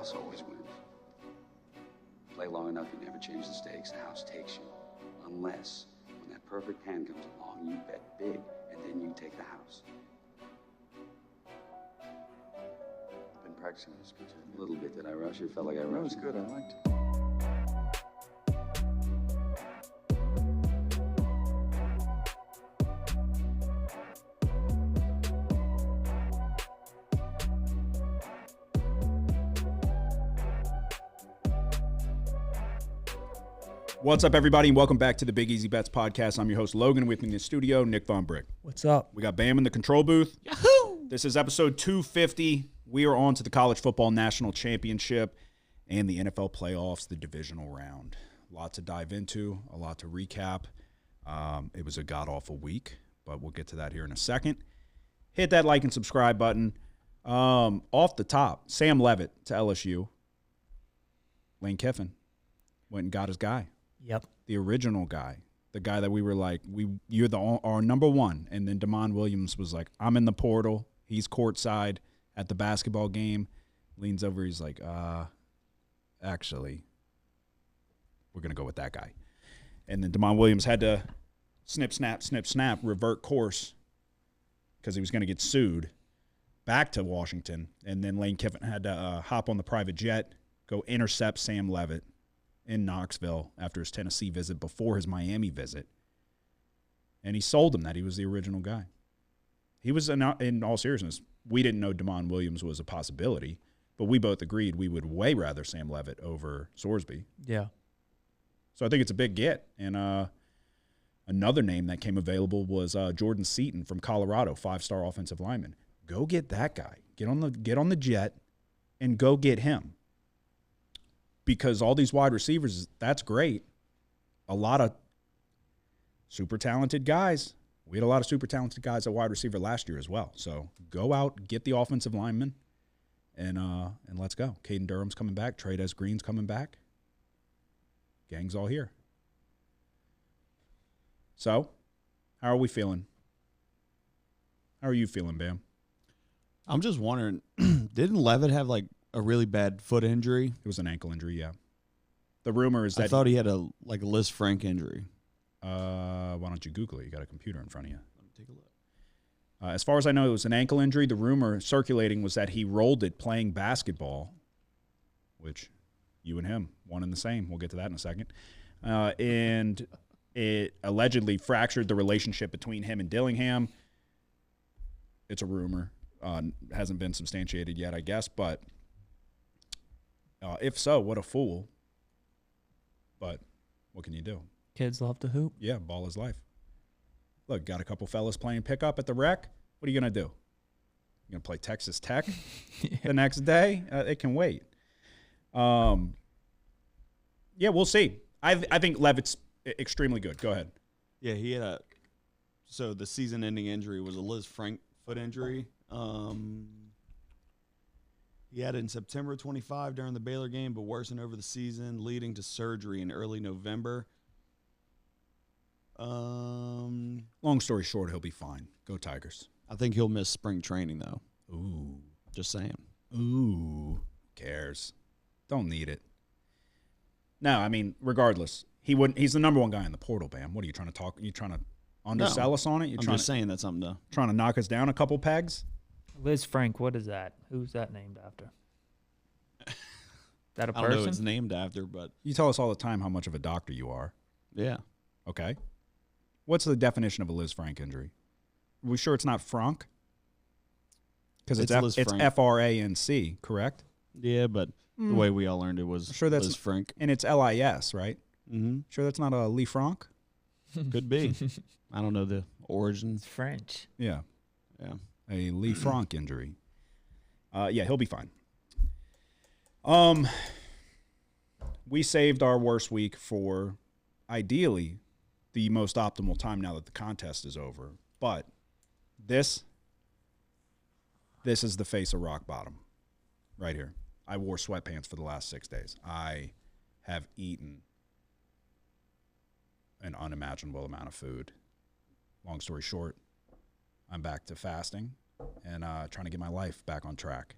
house always wins. Play long enough, you never change the stakes. The house takes you. Unless, when that perfect hand comes along, you bet big, and then you take the house. Been practicing this good. A little bit. Did I rush it? Felt like I rushed. That was good. I liked it. What's up, everybody, and welcome back to the Big Easy Bets podcast. I'm your host, Logan. With me in the studio, Nick Von Brick. What's up? We got Bam in the control booth. Yahoo! This is episode 250. We are on to the College Football National Championship and the NFL playoffs, the divisional round. A lot to dive into, a lot to recap. It was a god-awful week, but we'll get to that here in a second. Hit that like and subscribe button. Off the top, Sam Leavitt to LSU. Lane Kiffin went and got his guy. Yep. The original guy. The guy that we were like, you're our number one. And then Damon Williams was like, I'm in the portal. He's courtside at the basketball game. Leans over, he's like, actually, we're going to go with that guy. And then Damon Williams had to snip, snap, revert course because he was going to get sued back to Washington. And then Lane Kiffin had to hop on the private jet, go intercept Sam Leavitt in Knoxville after his Tennessee visit, before his Miami visit. And he sold him that he was the original guy. He was, in all seriousness, we didn't know Damon Williams was a possibility, but we both agreed we would way rather Sam Leavitt over Sorsby. Yeah. So I think it's a big get. And another name that came available was Jordan Seaton from Colorado, 5-star offensive lineman. Go get that guy. Get on the jet and go get him. Because all these wide receivers, that's great. A lot of super talented guys. We had a lot of super talented guys at wide receiver last year as well. So go out, get the offensive lineman, and let's go. Caden Durham's coming back. Trey'Dez Green's coming back. Gang's all here. So, how are we feeling? How are you feeling, Bam? I'm just wondering, didn't Leavitt have like a really bad foot injury? It was an ankle injury, yeah. The rumor is that I thought he had a Liz Frank injury. Why don't you Google it? You got a computer in front of you. Let me take a look. As far as I know, it was an ankle injury. The rumor circulating was that he rolled it playing basketball, which you and him, one and the same. We'll get to that in a second. And it allegedly fractured the relationship between him and Dillingham. It's a rumor. Hasn't been substantiated yet, I guess, but if so, what a fool. But what can you do? Kids love to hoop. Yeah, ball is life. Look, got a couple fellas playing pickup at the rec. What are you going to do? You going to play Texas Tech the next day? It can wait. Yeah, we'll see. I think Leavitt's extremely good. Go ahead. Yeah, he had so the season-ending injury was a Liz Frank foot injury. He had it in September 25 during the Baylor game, but worsened over the season, leading to surgery in early November. Long story short, he'll be fine. Go Tigers. I think he'll miss spring training, though. Ooh. Just saying. Ooh. Cares. Don't need it. No, I mean, regardless, he's the number one guy in the portal, Bam. What are you trying to talk? You trying to undersell us on it? I'm just saying that's something trying to knock us down a couple pegs? Liz Frank, what is that? Who's that named after? That a person? I don't know who it's named after, but You tell us all the time how much of a doctor you are. yeah. Okay. What's the definition of a Liz Frank injury? Are we sure it's not Frank? Because it's Franc, correct? Yeah, but the way we all learned it was Sure that's Liz Frank. And it's LIS, right? Mm-hmm. Sure that's not a Lee Frank? Could be. I don't know the origins. It's French. Yeah. Yeah. A Lee Frank injury. Yeah, he'll be fine. We saved our worst week for, ideally, the most optimal time now that the contest is over. But this is the face of rock bottom right here. I wore sweatpants for the last 6 days. I have eaten an unimaginable amount of food. Long story short, I'm back to fasting and trying to get my life back on track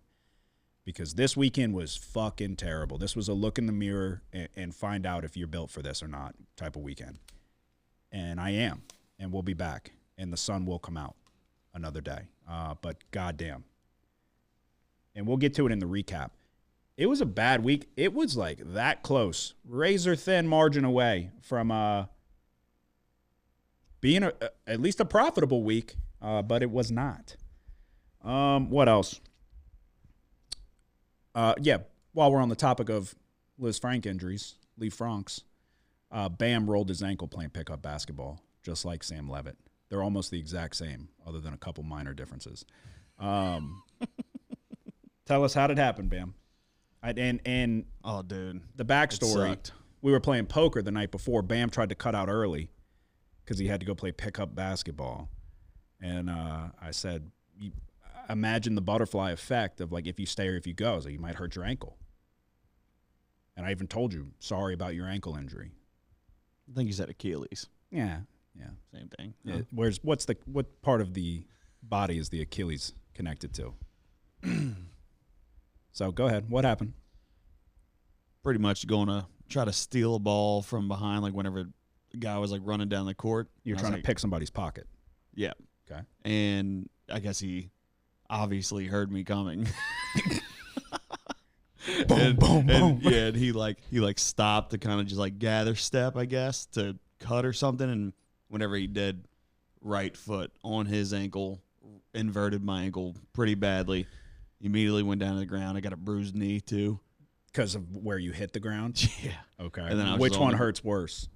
because this weekend was fucking terrible. This was a look in the mirror and find out if you're built for this or not type of weekend. And I am, and we'll be back, and the sun will come out another day. But goddamn. And we'll get to it in the recap. It was a bad week. It was like that close, razor thin margin away from being at least a profitable week, but it was not. What else? While we're on the topic of Liz Frank injuries, Lee Franks, Bam rolled his ankle playing pickup basketball, just like Sam Levitt. They're almost the exact same, other than a couple minor differences. Tell us how did it happen, Bam. Oh, dude. The backstory, we were playing poker the night before. Bam tried to cut out early because he had to go play pickup basketball. And I said, imagine the butterfly effect of, like, if you stay or if you go. So you might hurt your ankle. And I even told you, sorry about your ankle injury. I think you said Achilles. Yeah. Same thing. Yeah. What part of the body is the Achilles connected to? So go ahead. What happened? Pretty much going to try to steal a ball from behind, like whenever the guy was like running down the court. You're trying to pick somebody's pocket. Yeah. Okay. And I guess he obviously heard me coming. Boom, boom. Yeah, and he stopped to kind of just like gather step, I guess, to cut or something. And whenever he did, right foot on his ankle, inverted my ankle pretty badly. Immediately went down to the ground. I got a bruised knee too. Because of where you hit the ground? Yeah. Okay. And then which one hurts worse?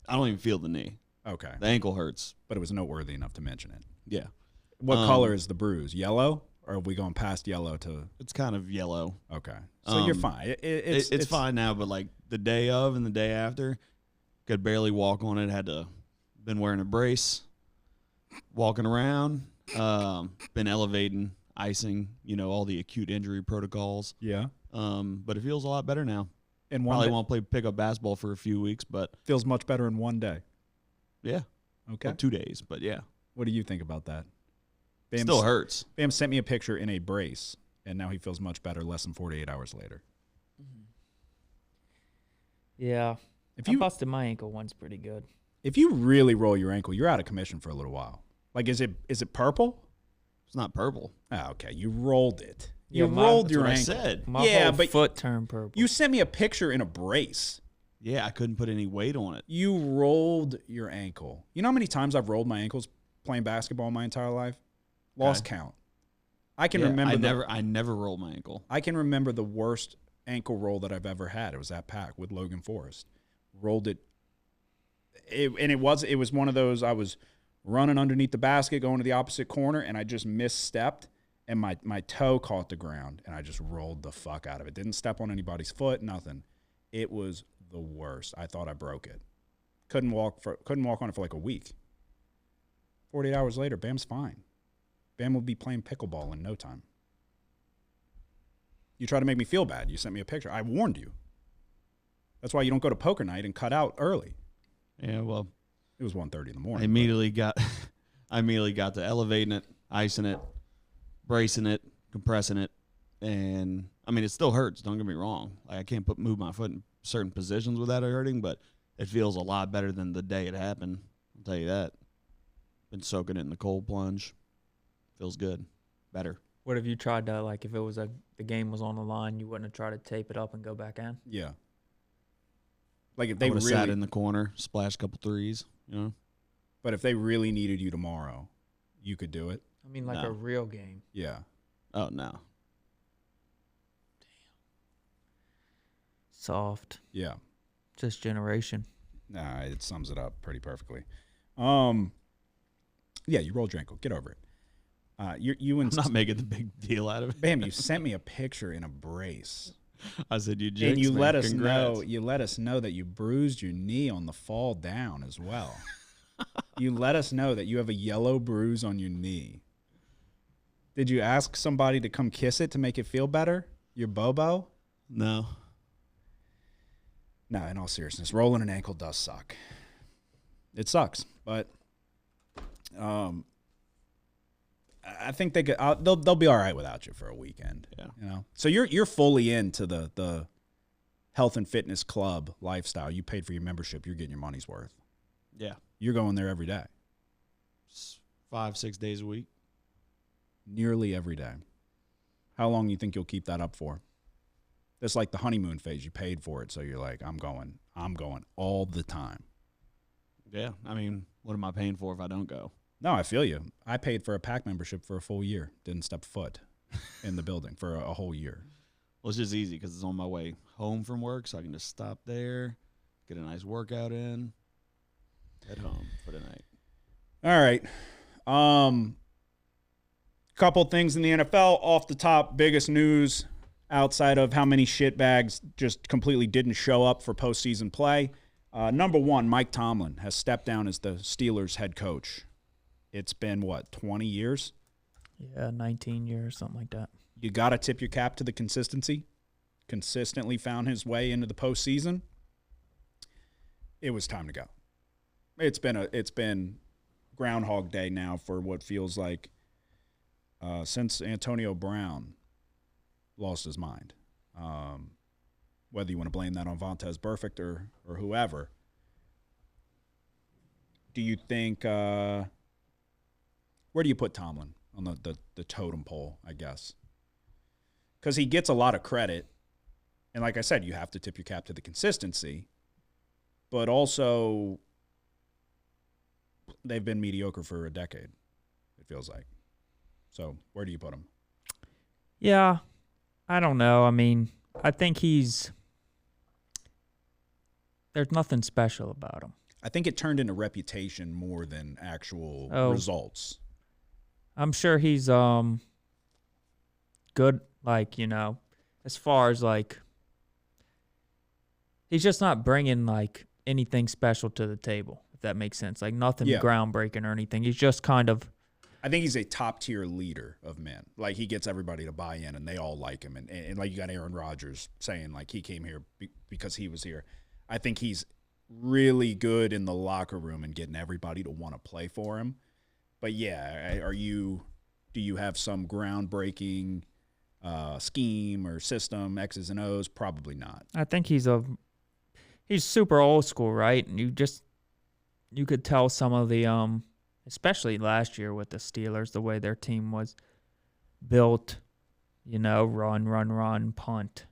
I don't even feel the knee. Okay. The ankle hurts. But it was noteworthy enough to mention it. Yeah. What color is the bruise? Yellow? Or are we going past yellow to? It's kind of yellow. Okay. So you're fine. It's fine now, but like the day of and the day after, could barely walk on it. Had to been wearing a brace, walking around, been elevating, icing, all the acute injury protocols. Yeah. But it feels a lot better now. And probably won't play pickup basketball for a few weeks, but feels much better in one day. Yeah. Okay. Well, 2 days, but yeah. What do you think about that? Bam Still hurts. Bam sent me a picture in a brace, and now he feels much better less than 48 hours later. Yeah. If I you busted my ankle once pretty good. If you really roll your ankle, you're out of commission for a little while. Like, is it purple? It's not purple. Oh, okay. You rolled it. Yeah, You rolled That's your what ankle. I said. My Yeah, whole but foot turned purple. You sent me a picture in a brace. Yeah, I couldn't put any weight on it. You rolled your ankle. You know how many times I've rolled my ankles playing basketball my entire life? Lost count. I can remember. I never rolled my ankle. I can remember the worst ankle roll that I've ever had. It was at Pack with Logan Forrest. Rolled it. It was one of those. I was running underneath the basket, going to the opposite corner, and I just misstepped, and my toe caught the ground, and I just rolled the fuck out of it. Didn't step on anybody's foot, nothing. It was the worst. I thought I broke it. Couldn't walk on it for like a week. 48 hours later, Bam's fine. Bam will be playing pickleball in no time. You try to make me feel bad. You sent me a picture. I warned you. That's why you don't go to poker night and cut out early. Yeah, well, it was 1:30 in the morning. I immediately got to elevating it, icing it, bracing it, compressing it, and I mean it still hurts. Don't get me wrong. Like I can't move my foot in certain positions without it hurting, but it feels a lot better than the day it happened. I'll tell you that. Been soaking it in the cold plunge. Feels good. Better. What have you tried to, like, if it was the game was on the line, you wouldn't have tried to tape it up and go back in? Yeah. Like if They they would have really sat in the corner, splashed a couple threes, But if they really needed you tomorrow, you could do it. I mean, like No. a real game. Yeah. Oh no. Soft. Yeah. Just generation. Nah, it sums it up pretty perfectly. Yeah, you rolled your ankle. Get over it. You I'm not making the big deal out of it. Bam, you sent me a picture in a brace. I said you And jinxed you me. let us Congrats. know. You let us know that you bruised your knee on the fall down as well. You let us know that you have a yellow bruise on your knee. Did you ask somebody to come kiss it to make it feel better? Your Bobo? No. No, in all seriousness, rolling an ankle does suck. It sucks, but I think they could. They'll be all right without you for a weekend. Yeah. You know. So you're fully into the health and fitness club lifestyle. You paid for your membership. You're getting your money's worth. Yeah. You're going there every day. 5-6 days a week. Nearly every day. How long do you think you'll keep that up for? It's like the honeymoon phase. You paid for it, so you're like, I'm going all the time. Yeah. I mean, what am I paying for if I don't go? No, I feel you. I paid for a pack membership for a full year. Didn't step foot in the building for a whole year. Well, it's just easy because it's on my way home from work, so I can just stop there, get a nice workout in, head home for the night. All right. Couple things in the NFL off the top. Biggest news outside of how many shitbags just completely didn't show up for postseason play. Number one, Mike Tomlin has stepped down as the Steelers head coach. It's been, 20 years? Yeah, 19 years, something like that. You got to tip your cap to the consistency. Consistently found his way into the postseason. It was time to go. It's been Groundhog Day now for what feels like since Antonio Brown lost his mind. Whether you want to blame that on Vontaze Burfict or whoever. Do you think where do you put Tomlin on the totem pole, I guess? Because he gets a lot of credit. And like I said, you have to tip your cap to the consistency. But also, they've been mediocre for a decade, it feels like. So where do you put him? Yeah, I don't know. I mean, I think there's nothing special about him. I think it turned into reputation more than actual results. I'm sure he's good, like, as far as, like, he's just not bringing, like, anything special to the table, if that makes sense. Like, nothing groundbreaking or anything. He's just kind of... I think he's a top-tier leader of men. Like, he gets everybody to buy in, and they all like him. And like, you got Aaron Rodgers saying, like, he came here because he was here. I think he's really good in the locker room and getting everybody to want to play for him. But, yeah, do you have some groundbreaking scheme or system, X's and O's? Probably not. I think he's super old school, right? And you could tell some of the especially last year with the Steelers, the way their team was built, run, punt.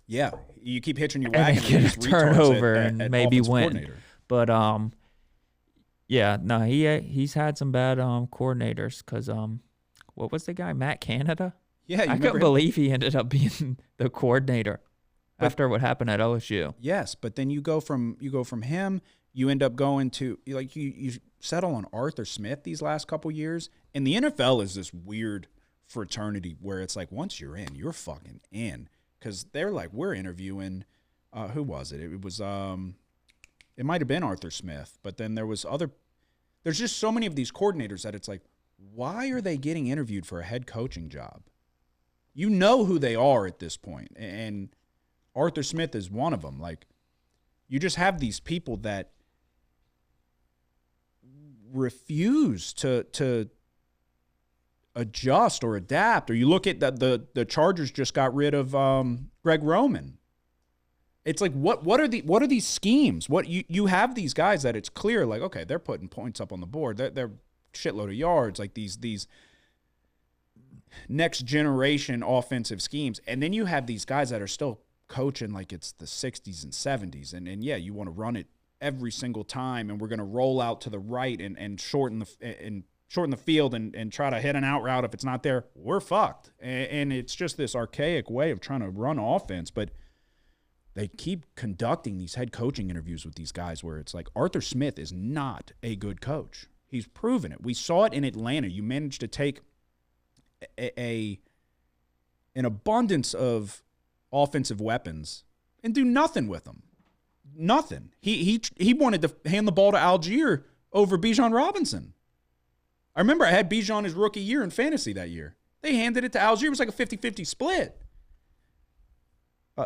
Yeah, you keep hitching your wagon and get a turnover and maybe win. But yeah, no, he's had some bad coordinators because what was the guy, Matt Canada? Yeah, I couldn't believe he ended up being the coordinator after what happened at LSU. Yes, but then you go from him, you end up going to you settle on Arthur Smith these last couple years, and the NFL is this weird fraternity where it's like once you're in, you're fucking in. Because they're like, we're interviewing, who was it? It was, it might have been Arthur Smith, but then there's just so many of these coordinators that it's like, why are they getting interviewed for a head coaching job? You know who they are at this point, and Arthur Smith is one of them. Like, you just have these people that refuse to adjust or adapt. Or you look at the Chargers just got rid of Greg Roman. It's like what are these schemes? What you have these guys that it's clear like, okay, they're putting points up on the board. They're shitload of yards, like these next generation offensive schemes. And then you have these guys that are still coaching like it's the 60s and 70s. And yeah, you want to run it every single time, and we're going to roll out to the right and shorten the field and try to hit an out route. If it's not there, we're fucked. And it's just this archaic way of trying to run offense. But they keep conducting these head coaching interviews with these guys where it's like Arthur Smith is not a good coach. He's proven it. We saw it in Atlanta. You managed to take an abundance of offensive weapons and do nothing with them. Nothing. He wanted to hand the ball to Algier over Bijan Robinson. I remember I had Bijan his rookie year in fantasy that year. They handed it to Algier. It was like a 50-50 split.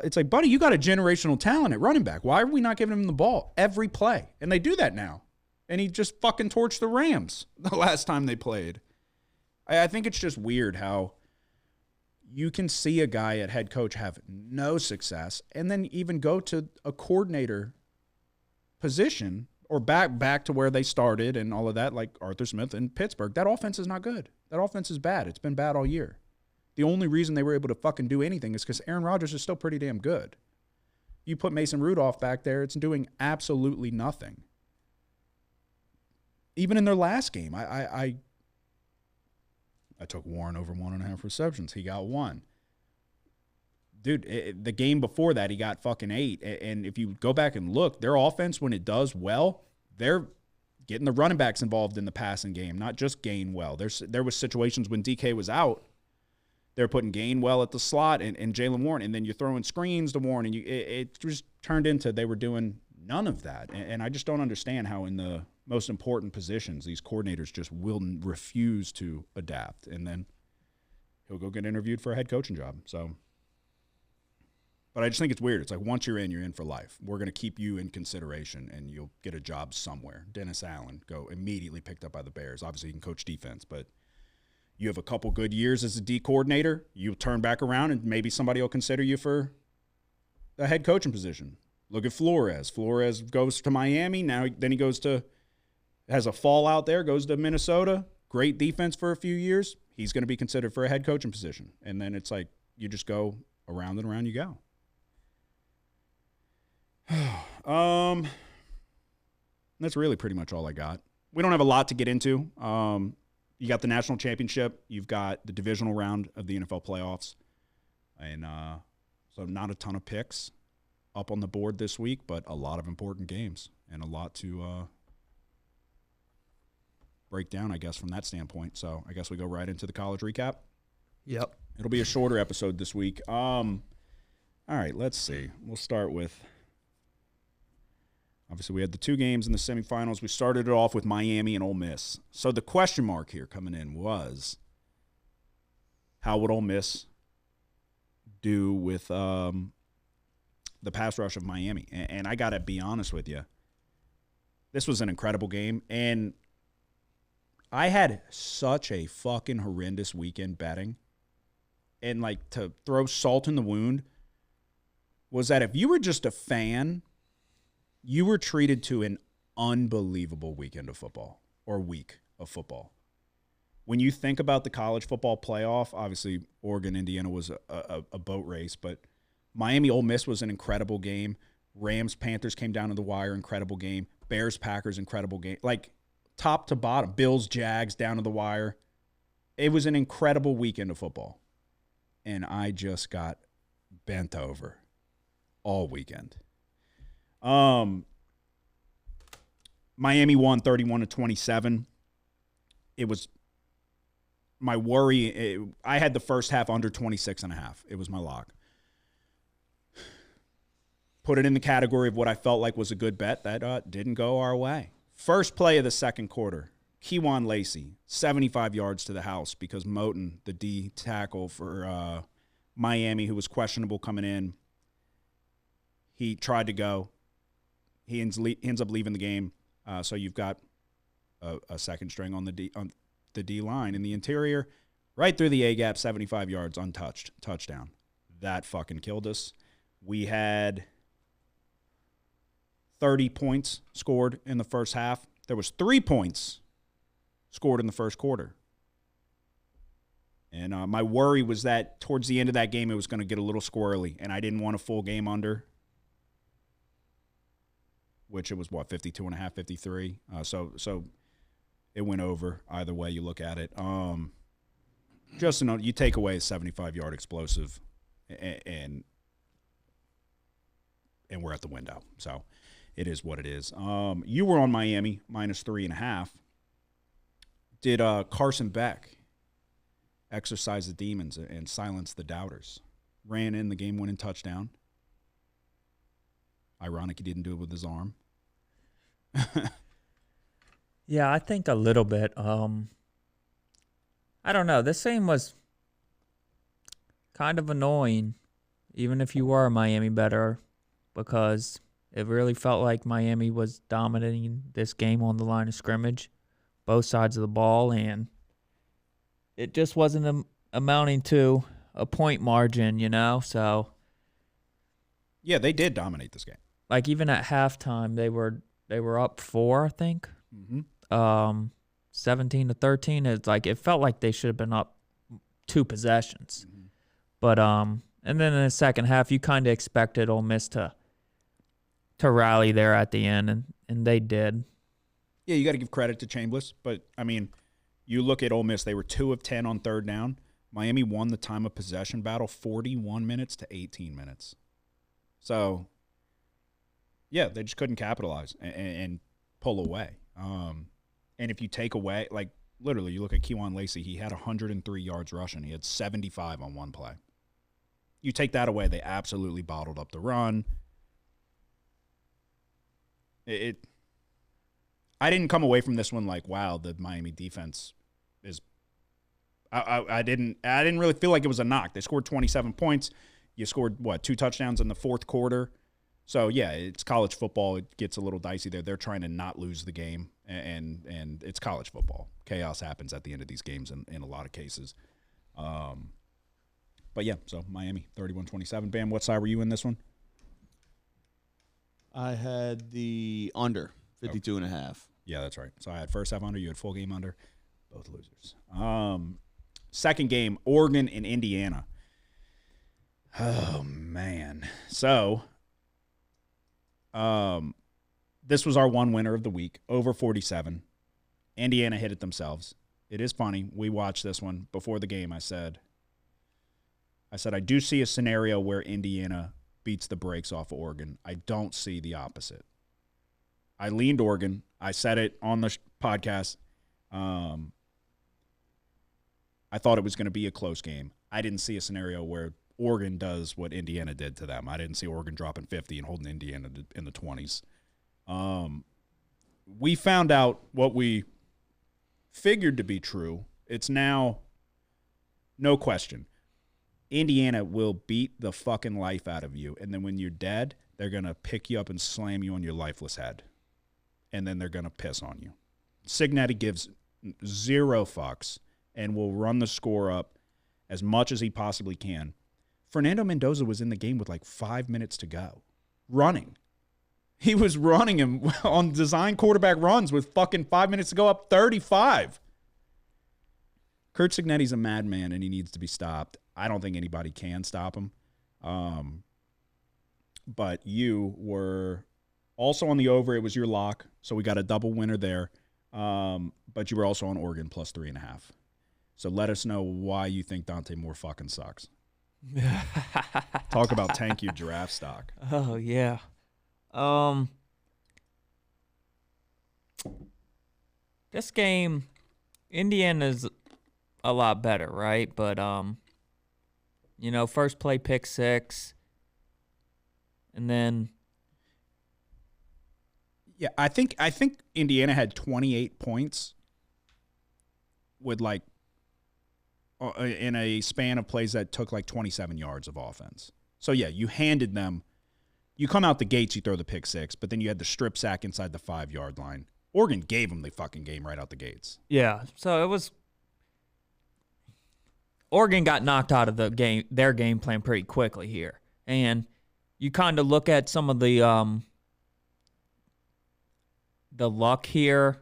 It's like, buddy, you got a generational talent at running back. Why are we not giving him the ball every play? And they do that now. And he just fucking torched the Rams the last time they played. I think it's just weird how you can see a guy at head coach have no success and then even go to a coordinator position or back to where they started and all of that, like Arthur Smith in Pittsburgh. That offense is not good. That offense is bad. It's been bad all year. The only reason they were able to fucking do anything is because Aaron Rodgers is still pretty damn good. You put Mason Rudolph back there, it's doing absolutely nothing. Even in their last game, I took Warren over 1.5 receptions. He got 1. Dude, the game before that, he got fucking 8. And if you go back and look, their offense, when it does well, they're getting the running backs involved in the passing game, not just Gainwell. There was situations when DK was out, they're putting Gainwell at the slot and Jaylen Warren, and then you're throwing screens to Warren, and it just turned into they were doing none of that. And I just don't understand how in the most important positions these coordinators just will refuse to adapt, and then he'll go get interviewed for a head coaching job. So, but I just think it's weird. It's like once you're in for life. We're going to keep you in consideration, and you'll get a job somewhere. Dennis Allen, go immediately picked up by the Bears. Obviously, he can coach defense, but you have a couple good years as a D coordinator. You turn back around, and maybe somebody will consider you for a head coaching position. Look at Flores. Flores goes to Miami. Then he has a fallout there, goes to Minnesota. Great defense for a few years. He's going to be considered for a head coaching position. And then it's like you just go around and around you go. That's really pretty much all I got. We don't have a lot to get into. You got the national championship. You've got the divisional round of the NFL playoffs. And so not a ton of picks up on the board this week, but a lot of important games and a lot to break down, I guess, from that standpoint. So I guess we go right into the college recap. Yep. It'll be a shorter episode this week. All right, let's see. We'll start with, obviously, we had the 2 games in the semifinals. We started it off with Miami and Ole Miss. So the question mark here coming in was, how would Ole Miss do with the pass rush of Miami? And I got to be honest with you. This was an incredible game. And I had such a fucking horrendous weekend betting. And, like, to throw salt in the wound was that if you were just a fan, you were treated to an unbelievable weekend of football or week of football. When you think about the college football playoff, obviously Oregon, Indiana was a boat race, but Miami, Ole Miss was an incredible game. Rams, Panthers came down to the wire, incredible game. Bears, Packers, incredible game. Like top to bottom, Bills, Jags down to the wire. It was an incredible weekend of football. And I just got bent over all weekend. Miami won 31-27. It was my worry. I had the first half under 26.5. It was my lock. Put it in the category of what I felt like was a good bet. That didn't go our way. First play of the second quarter, Kewan Lacey, 75 yards to the house because Moten, the D tackle for Miami, who was questionable coming in, he tried to go. He ends up leaving the game. So you've got a second string on the D line in the interior, right through the A gap, 75 yards, untouched, touchdown. That fucking killed us. We had 30 points scored in the first half. There was 3 points scored in the first quarter. And my worry was that towards the end of that game, it was going to get a little squirrely, and I didn't want a full game under, which it was, 52.5, 53. So it went over either way you look at it. Just you take away a 75-yard explosive, and we're at the window. So it is what it is. You were on Miami, -3.5. Did Carson Beck exercise the demons and silence the doubters? Ran in the game-winning touchdown. Ironic he didn't do it with his arm. Yeah, I think a little bit. I don't know. This game was kind of annoying, even if you were a Miami bettor, because It really felt like Miami was dominating this game on the line of scrimmage, both sides of the ball, and it just wasn't amounting to a point margin, So, Yeah, they did dominate this game. like even at halftime, they were up 4, I think. Mm-hmm. 17-13. It's like it felt like they should have been up 2 possessions. Mm-hmm. But and then in the second half, you kind of expected Ole Miss to rally there at the end, and they did. Yeah, you got to give credit to Chambliss, but I mean, you look at Ole Miss; they were 2 of 10 on third down. Miami won the time of possession battle, 41 minutes to 18 minutes. So, yeah, they just couldn't capitalize and pull away. And if you take away, like literally, you look at Kejuan Lacey; he had 103 yards rushing. He had 75 on one play. You take that away, they absolutely bottled up the run. I didn't come away from this one like, wow, the Miami defense is. I didn't really feel like it was a knock. They scored 27 points. You scored 2 touchdowns in the fourth quarter. So yeah, it's college football. It gets a little dicey there. They're trying to not lose the game, and it's college football. Chaos happens at the end of these games in a lot of cases. But yeah, so Miami 31-27. Bam, what side were you in this one? I had the under 52.5. Yeah, that's right. So I had first half under. You had full game under. Both losers. Second game, Oregon and Indiana. Oh man. So, this was our one winner of the week, over 47. Indiana hit it themselves. It is funny. We watched this one before the game. I said I do see a scenario where Indiana beats the brakes off of Oregon. I don't see the opposite. I leaned Oregon. I said it on the podcast. I thought it was going to be a close game. I didn't see a scenario where Oregon does what Indiana did to them. I didn't see Oregon dropping 50 and holding Indiana in the 20s. We found out what we figured to be true. It's now no question. Indiana will beat the fucking life out of you, and then when you're dead, they're going to pick you up and slam you on your lifeless head, and then they're going to piss on you. Cignetti gives 0 fucks and will run the score up as much as he possibly can. Fernando Mendoza was in the game with like 5 minutes to go, running. He was running him on design quarterback runs with fucking 5 minutes to go, up 35. Kurt Cignetti's a madman, and he needs to be stopped. I don't think anybody can stop him. But you were also on the over. It was your lock, so we got a double winner there. But you were also on Oregon plus 3.5. So let us know why you think Dante Moore fucking sucks. Talk about tank your giraffe stock. Oh, yeah. This game, Indiana's a lot better, right? But, first play pick 6. And then. Yeah, I think Indiana had 28 points with like in a span of plays that took like 27 yards of offense. So yeah, you handed them. You come out the gates, you throw the pick 6, but then you had the strip sack inside the 5-yard line. Oregon gave them the fucking game right out the gates. Yeah, so it was. Oregon got knocked out of their game plan pretty quickly here, and you kind of look at some of the luck here,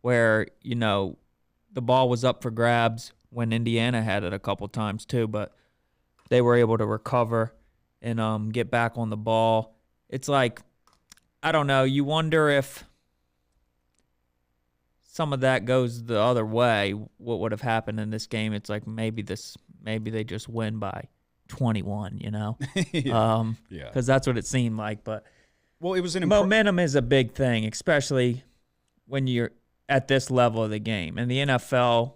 where the ball was up for grabs when Indiana had it a couple times too, but they were able to recover and get back on the ball. It's like, I don't know, you wonder if some of that goes the other way, what would have happened in this game. It's like maybe they just win by 21, Yeah. Because that's what it seemed like. But well, it was momentum is a big thing, especially when you're at this level of the game. In the NFL,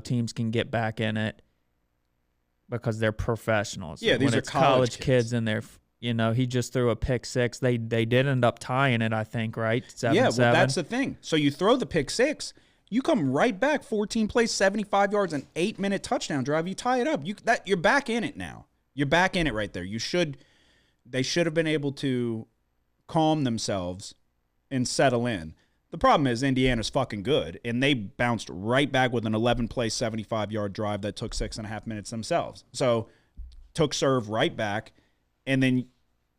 teams can get back in it because they're professionals. Yeah, these when are it's college kids and they're, he just threw a pick 6. They did end up tying it, I think, right? 7-7. Yeah, well, that's the thing. So you throw the pick 6, you come right back, 14 plays, 75 yards, an 8-minute touchdown drive. You tie it up. You're back in it now. You're back in it right there. They should have been able to calm themselves and settle in. The problem is Indiana's fucking good, and they bounced right back with an 11-play, 75-yard drive that took 6.5 minutes themselves. So took serve right back, and then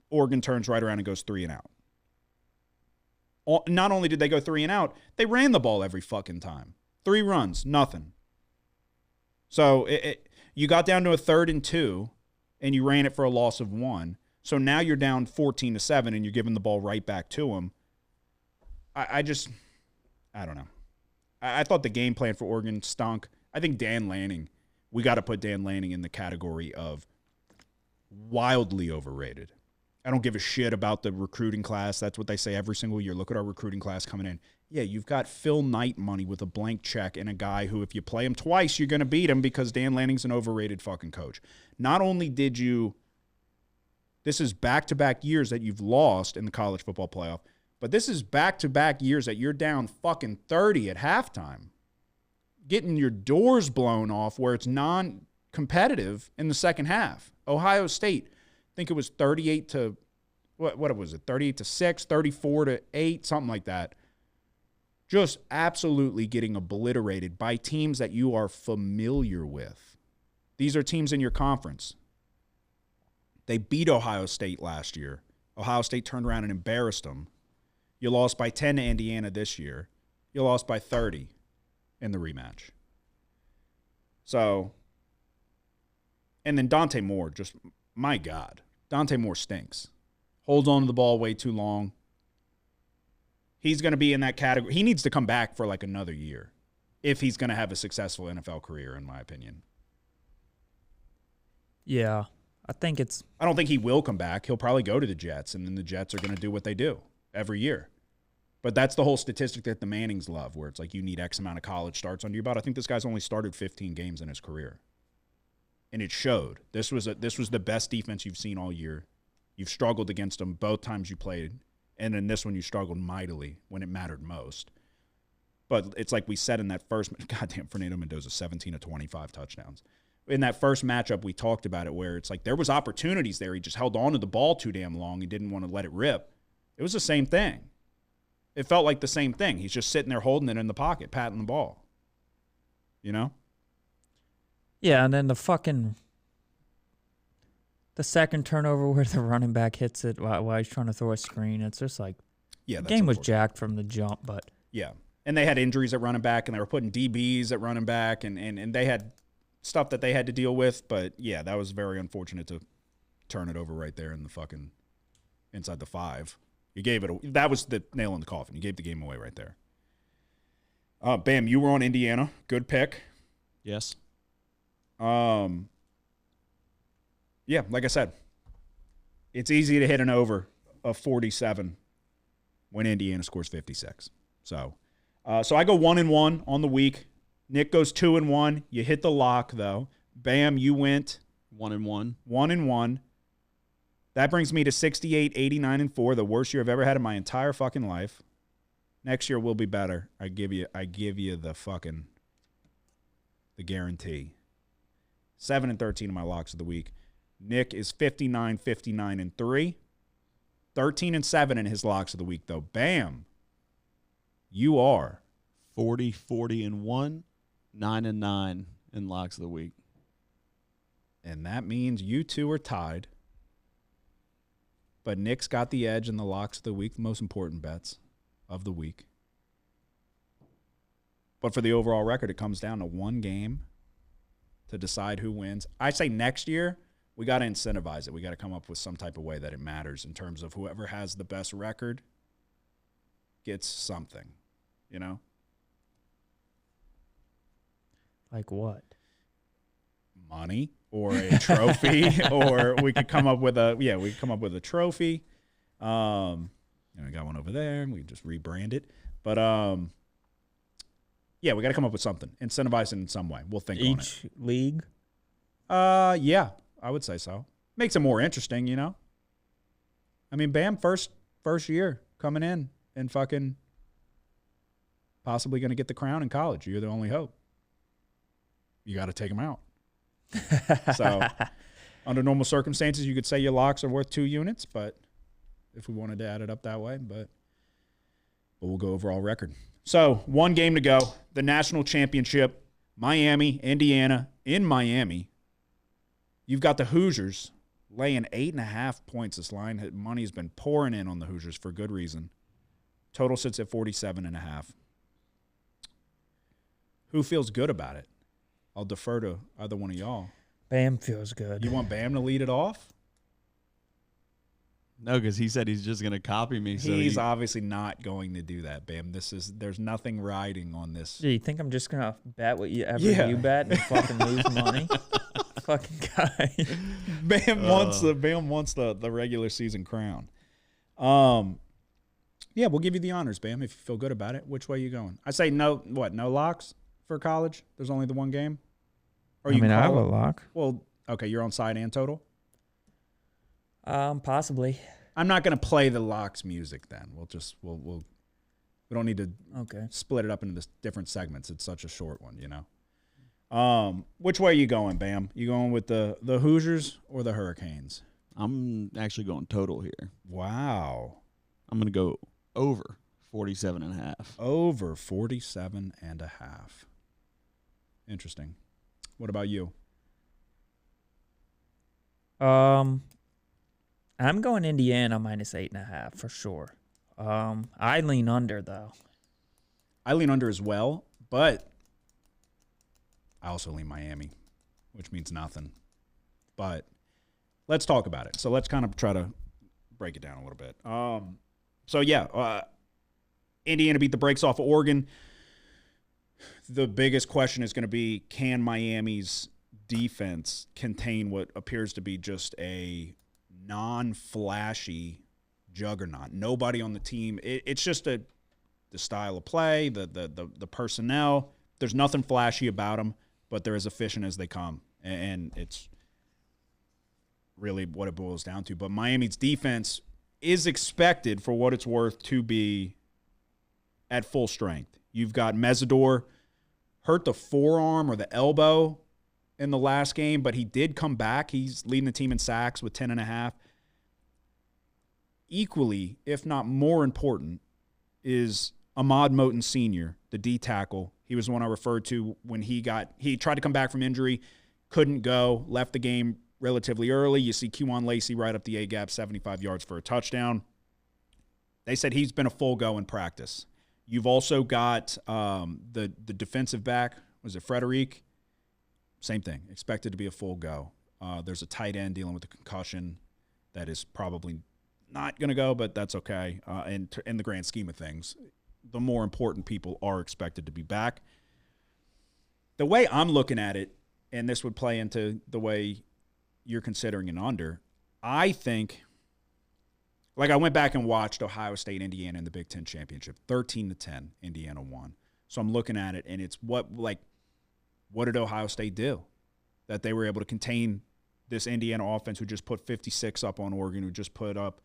Oregon turns right around and goes 3 and out. Not only did they go 3 and out, they ran the ball every fucking time. 3 runs, nothing. So you got down to a 3rd and 2, and you ran it for a loss of 1. So now you're down 14-7, and you're giving the ball right back to them. I don't know. I thought the game plan for Oregon stunk. I think Dan Lanning, we got to put Dan Lanning in the category of wildly overrated. I don't give a shit about the recruiting class. That's what they say every single year. Look at our recruiting class coming in. Yeah, you've got Phil Knight money with a blank check and a guy who, if you play him twice, you're going to beat him because Dan Lanning's an overrated fucking coach. Not only did you, this is back-to-back years that you've lost in the college football playoff, but this is back-to-back years that you're down fucking 30 at halftime, getting your doors blown off where it's non-competitive in the second half. Ohio State, I think it was 38 to, what was it, 38 to 6, 34 to 8, something like that. Just absolutely getting obliterated by teams that you are familiar with. These are teams in your conference. They beat Ohio State last year. Ohio State turned around and embarrassed them. You lost by 10 to Indiana this year. You lost by 30 in the rematch. So, and then Dante Moore, just, my God. Dante Moore stinks. Holds on to the ball way too long. He's going to be in that category. He needs to come back for like another year if he's going to have a successful NFL career, in my opinion. Yeah, I don't think he will come back. He'll probably go to the Jets, and then the Jets are going to do what they do every year. But that's the whole statistic that the Mannings love, where it's like you need X amount of college starts under your belt. I think this guy's only started 15 games in his career. And it showed. This was the best defense you've seen all year. You've struggled against them both times you played. And in this one, you struggled mightily when it mattered most. But it's like we said in that first – goddamn, Fernando Mendoza, 17 of 25 touchdowns. In that first matchup, we talked about it where it's like there was opportunities there. He just held on to the ball too damn long. He didn't want to let it rip. It was the same thing. It felt like the same thing. He's just sitting there holding it in the pocket, patting the ball. You know? Yeah, and then the second turnover where the running back hits it while he's trying to throw a screen. It's just like, the game was jacked from the jump, but. Yeah, and they had injuries at running back, and they were putting DBs at running back, and they had stuff that they had to deal with. But, yeah, that was very unfortunate to turn it over right there in the fucking inside the 5. You gave it. That was the nail in the coffin. You gave the game away right there. Bam, you were on Indiana. Good pick. Yes. Yeah, like I said, it's easy to hit an over of 47 when Indiana scores 56. So I go 1-1 on the week. Nick goes 2-1. You hit the lock though. Bam, you went 1-1. 1-1. That brings me to 68, 89, and 4, the worst year I've ever had in my entire fucking life. Next year will be better. I give you the guarantee. 7-13 in my locks of the week. Nick is 59, 59, and 3. 13-7 in his locks of the week, though. Bam. You are 40, 40, and 1. 9-9 in locks of the week. And that means you two are tied. But Nick's got the edge in the locks of the week, the most important bets of the week. But for the overall record, it comes down to one game to decide who wins. I say next year, we got to incentivize it. We got to come up with some type of way that it matters in terms of whoever has the best record gets something, you know? Like what? Money or a trophy, or we could come up with a trophy. We got one over there. We just rebrand it. But we got to come up with something. Incentivize it in some way. We'll think on it. Each league? Yeah, I would say so. Makes it more interesting, you know? I mean, Bam, first year coming in and fucking possibly going to get the crown in college. You're the only hope. You got to take him out. So, under normal circumstances, you could say your locks are worth 2 units, but if we wanted to add it up that way, but we'll go overall record. So 1 game to go. The national championship, Miami, Indiana, in Miami. You've got the Hoosiers laying 8.5 points. This line, money's been pouring in on the Hoosiers for good reason. Total sits at 47.5. Who feels good about it? I'll defer to either one of y'all. Bam feels good. You want Bam to lead it off? No, because he said he's just going to copy me. So He's obviously not going to do that, Bam. There's nothing riding on this. Do you think I'm just gonna bet what you Yeah. bet and fucking lose money? Fucking guy. Bam wants the regular season crown. Yeah, we'll give you the honors, Bam, if you feel good about it. Which way you going? I say no locks for college? There's only the 1 game? Or I mean, I have call a it? lock. Well, okay, you're on side and total? Possibly. I'm not going to play the locks music then. We don't need to Okay. split it up into different segments. It's such a short one, you know. Which way are you going, Bam? You going with the Hoosiers or the Hurricanes? I'm actually going total here. Wow. I'm going to go over 47.5. Over 47.5. Interesting. What about you? I'm going Indiana minus 8.5 for sure. I lean under though. I lean under as well, but I also lean Miami, which means nothing. But let's talk about it. So let's kind of try to break it down a little bit. Indiana beat the brakes off of Oregon. The biggest question is going to be, can Miami's defense contain what appears to be just a non-flashy juggernaut? Nobody on the team. It's just the style of play, the personnel. There's nothing flashy about them, but they're as efficient as they come, and it's really what it boils down to. But Miami's defense is expected, for what it's worth, to be at full strength. You've got Mesidor hurt the forearm or the elbow in the last game, but he did come back. He's leading the team in sacks with 10.5. Equally, if not more important, is Ahmad Moten Sr., the D tackle. He was the one I referred to when he tried to come back from injury, couldn't go, left the game relatively early. You see Kewan Lacey right up the A-gap, 75 yards for a touchdown. They said he's been a full go in practice. You've also got the defensive back, was it Frederic? Same thing, expected to be a full go. There's a tight end dealing with a concussion that is probably not going to go, but that's okay. In the grand scheme of things, the more important people are expected to be back. The way I'm looking at it, and this would play into the way you're considering an under, I think, like I went back and watched Ohio State, Indiana in the Big Ten Championship, 13-10, Indiana won. So I'm looking at it, and it's what did Ohio State do? That they were able to contain this Indiana offense who just put 56 up on Oregon, who just put up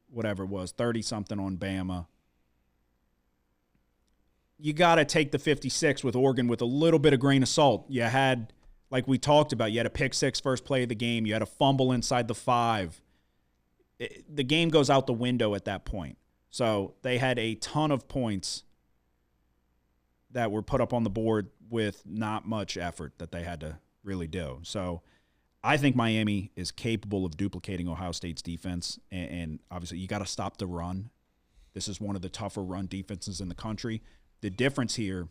whatever it was, 30-something on Bama. You got to take the 56 with Oregon with a little bit of grain of salt. You had, like we talked about, you had a pick six first play of the game. You had a fumble inside the 5. The game goes out the window at that point. So they had a ton of points that were put up on the board with not much effort that they had to really do. So I think Miami is capable of duplicating Ohio State's defense, and obviously you got to stop the run. This is one of the tougher run defenses in the country. The difference here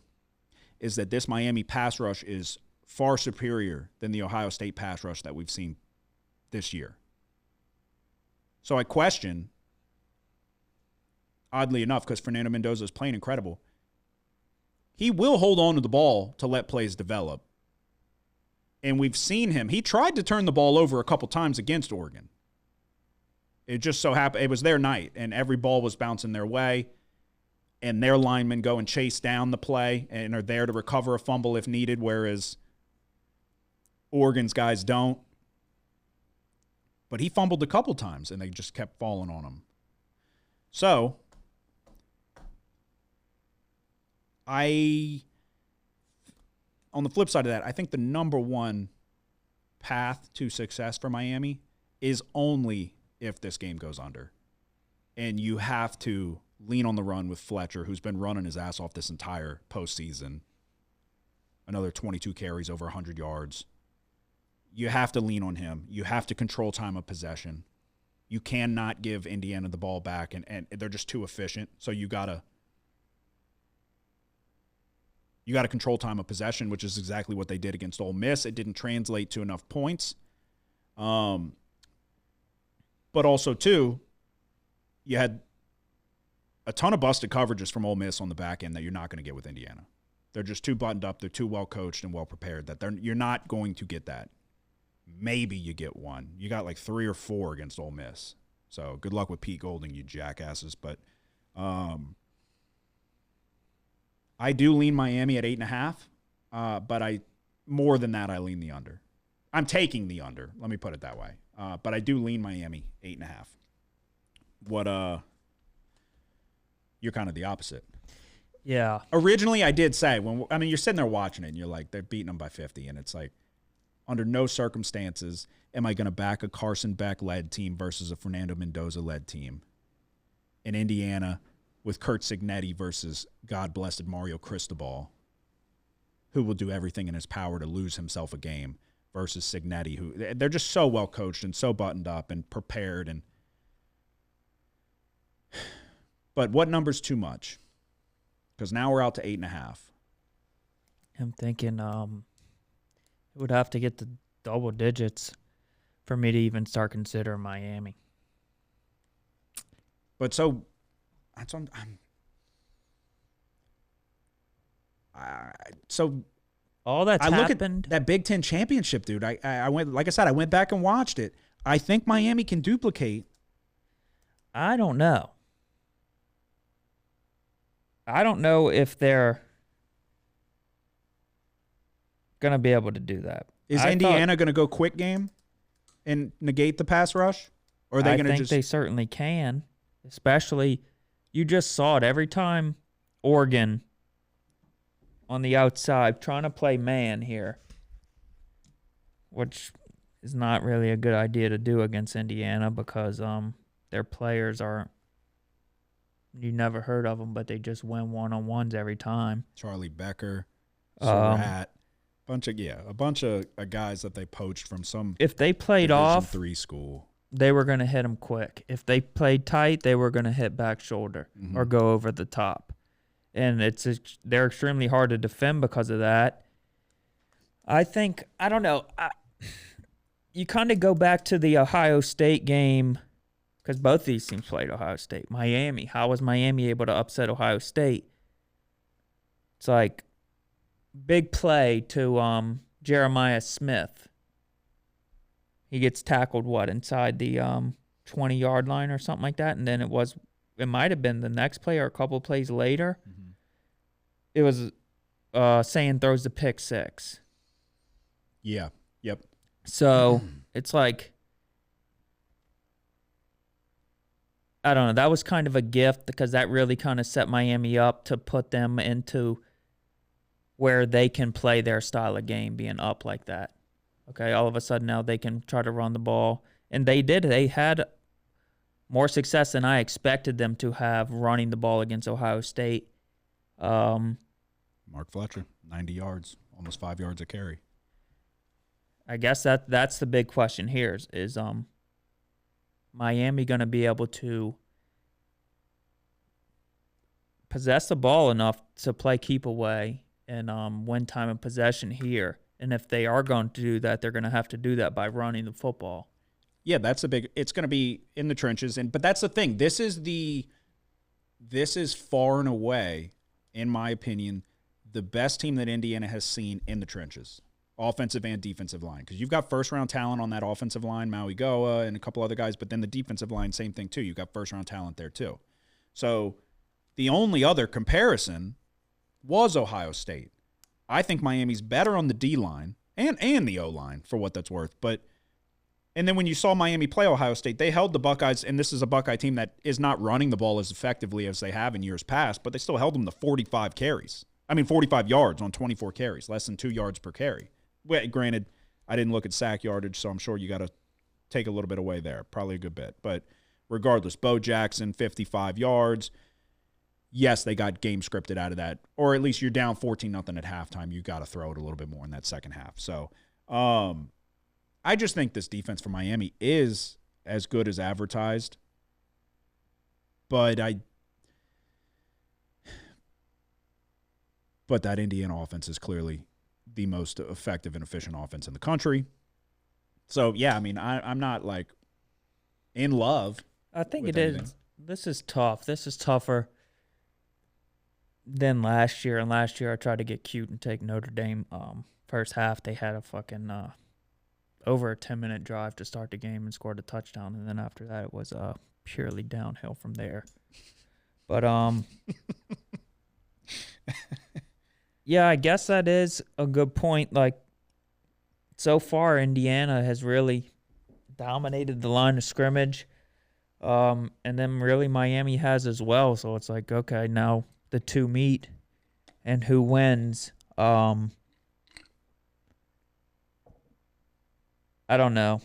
is that this Miami pass rush is far superior than the Ohio State pass rush that we've seen this year. So I question, oddly enough, because Fernando Mendoza is playing incredible, he will hold on to the ball to let plays develop. And we've seen him. He tried to turn the ball over a couple times against Oregon. It just so happened it was their night, and every ball was bouncing their way, and their linemen go and chase down the play and are there to recover a fumble if needed, whereas Oregon's guys don't. But he fumbled a couple times, and they just kept falling on him. So on the flip side of that, I think the number one path to success for Miami is only if this game goes under. and you have to lean on the run with Fletcher, who's been running his ass off this entire postseason. Another 22 carries, over 100 yards. You have to lean on him. You have to control time of possession. You cannot give Indiana the ball back, and they're just too efficient. So you gotta control time of possession, which is exactly what they did against Ole Miss. It didn't translate to enough points. But also, too, you had a ton of busted coverages from Ole Miss on the back end that you're not going to get with Indiana. They're just too buttoned up. They're too well coached and well prepared that you're not going to get that. Maybe you get one. You got like 3 or 4 against Ole Miss. So good luck with Pete Golding, you jackasses. But I do lean Miami at 8.5. But more than that, I lean the under. I'm taking the under. Let me put it that way. But I do lean Miami 8.5. What? You're kind of the opposite. Yeah. Originally, I did say you're sitting there watching it and you're like, they're beating them by 50, and it's like, under no circumstances am I going to back a Carson Beck-led team versus a Fernando Mendoza-led team in Indiana with Kurt Signetti versus God-blessed Mario Cristobal, who will do everything in his power to lose himself a game, versus Signetti, who they're just so well coached and so buttoned up and prepared. But what number's too much? Because now we're out to 8.5. I'm thinking it would have to get to double digits for me to even start considering Miami. But so that's so all that's I look happened. at that Big Ten championship, dude. I went, like I said, I went back and watched it. I think Miami can duplicate. I don't know. I don't know if they're going to be able to do that. Is Indiana going to go quick game and negate the pass rush? Or are they going to just... I think they certainly can. Especially, you just saw it every time Oregon on the outside trying to play man here, which is not really a good idea to do against Indiana because their players aren't, you never heard of them, but they just win one-on-ones every time. Charlie Becker, Surratt, a bunch of guys that they poached from some if they played Division off III school. They were going to hit them quick. If they played tight, they were going to hit back shoulder or go over the top. And they're extremely hard to defend because of that. I don't know. You kind of go back to the Ohio State game because both these teams played Ohio State. Miami. How was Miami able to upset Ohio State? It's like big play to Jeremiah Smith. He gets tackled, inside the 20-yard line or something like that. And then it might have been the next play or a couple plays later. Mm-hmm. It was Saying throws the pick six. Yeah. Yep. So it's like, I don't know. That was kind of a gift because that really kind of set Miami up to put them into where they can play their style of game being up like that. Okay, all of a sudden now they can try to run the ball. And they did. They had more success than I expected them to have running the ball against Ohio State. Mark Fletcher, 90 yards, almost 5 yards a carry. I guess that's the big question here is Miami going to be able to possess the ball enough to play keep away and win time and possession here? And if they are going to do that, they're going to have to do that by running the football. Yeah, it's going to be in the trenches. But that's the thing. This is far and away, in my opinion, the best team that Indiana has seen in the trenches, offensive and defensive line. Because you've got first-round talent on that offensive line, Maui Goa and a couple other guys. But then the defensive line, same thing too. You've got first-round talent there too. So the only other comparison was Ohio State. I think Miami's better on the D-line and the O-line, for what that's worth. And then when you saw Miami play Ohio State, they held the Buckeyes, and this is a Buckeye team that is not running the ball as effectively as they have in years past, but they still held them to 45 yards on 24 carries, less than 2 yards per carry. Well, granted, I didn't look at sack yardage, so I'm sure you got to take a little bit away there, probably a good bit. But regardless. Bo Jackson, 55 yards. Yes, they got game scripted out of that. Or at least you're down 14-0 at halftime. You got to throw it a little bit more in that second half. So I just think this defense for Miami is as good as advertised. But that Indiana offense is clearly the most effective and efficient offense in the country. So, yeah, I mean, I'm not, like, in love. I think with it anything. is. This is tough. This is tougher than last year. And last year I tried to get cute and take Notre Dame. First half, they had a fucking over a 10-minute drive to start the game and scored a touchdown. And then after that, it was purely downhill from there. But, yeah, I guess that is a good point. Like, so far, Indiana has really dominated the line of scrimmage. And then really Miami has as well. So it's like, okay, now the two meet and who wins. I don't know.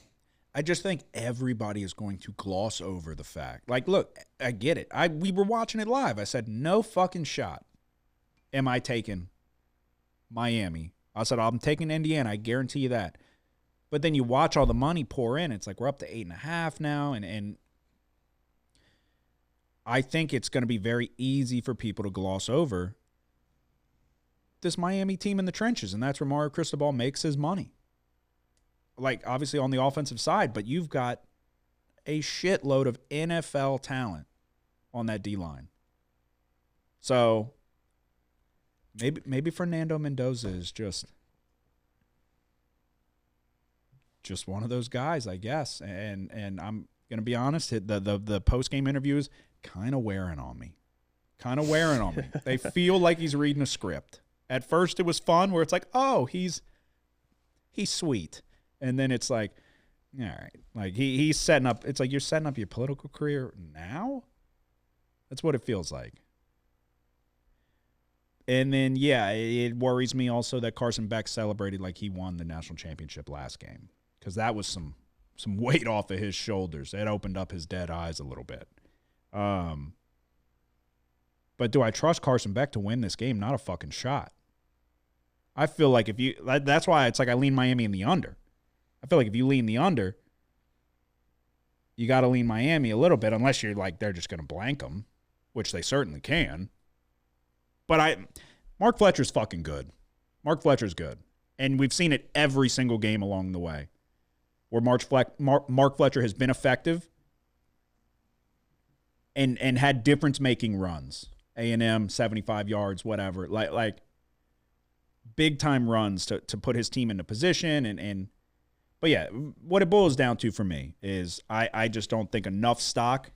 I just think everybody is going to gloss over the fact. Like, look, I get it. We were watching it live. I said, no fucking shot am I taking Miami. I said, I'm taking Indiana. I guarantee you that. But then you watch all the money pour in. It's like we're up to 8.5 now. And I think it's going to be very easy for people to gloss over this Miami team in the trenches. And that's where Mario Cristobal makes his money. Like, obviously on the offensive side, but you've got a shitload of NFL talent on that D-line. So maybe Fernando Mendoza is just one of those guys, I guess. And I'm going to be honest, the post-game interviews kind of wearing on me. They feel like he's reading a script. At first it was fun where it's like, oh, he's sweet. And then it's like, all right. Like he's setting up, it's like you're setting up your political career now? That's what it feels like. And then, yeah, it worries me also that Carson Beck celebrated like he won the national championship last game. Because that was some weight off of his shoulders. It opened up his dead eyes a little bit. But do I trust Carson Beck to win this game? Not a fucking shot. I feel like that's why it's like I lean Miami in the under. I feel like if you lean the under, you got to lean Miami a little bit, unless you're like they're just going to blank them, which they certainly can. But Mark Fletcher's fucking good. Mark Fletcher's good. And we've seen it every single game along the way where Mark Fletcher has been effective and had difference-making runs. A&M, 75 yards, whatever. Like big-time runs to put his team into position. But, yeah, what it boils down to for me is I just don't think enough stock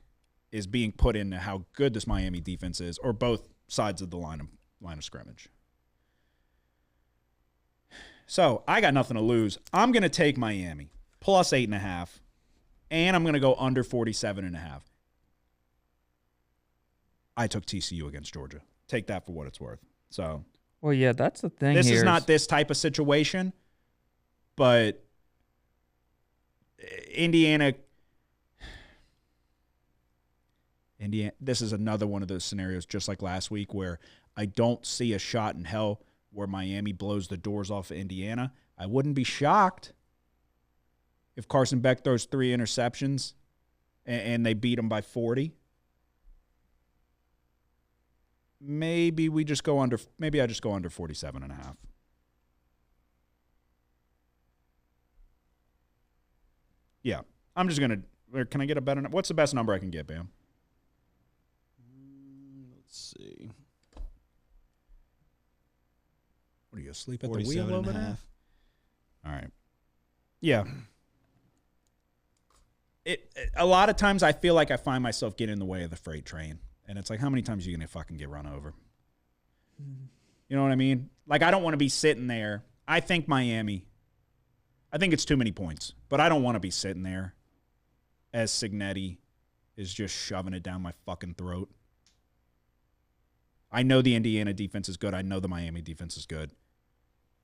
is being put into how good this Miami defense is, or both sides of the line of scrimmage. So I got nothing to lose. I'm going to take Miami plus 8.5, and I'm going to go under 47.5. I took TCU against Georgia. Take that for what it's worth. So, well, yeah, that's the thing. This is not this type of situation, but Indiana. This is another one of those scenarios, just like last week, where I don't see a shot in hell where Miami blows the doors off of Indiana. I wouldn't be shocked if Carson Beck throws 3 interceptions and they beat him by 40. Maybe I just go under 47.5. Yeah. I'm just going to, can I get a better, what's the best number I can get, Bam? Let's see. What are you, asleep at the wheel over there? 47.5. All right. Yeah. A lot of times I feel like I find myself getting in the way of the freight train. And it's like, how many times are you going to fucking get run over? You know what I mean? Like, I don't want to be sitting there. I think it's too many points. But I don't want to be sitting there as Cignetti is just shoving it down my fucking throat. I know the Indiana defense is good. I know the Miami defense is good.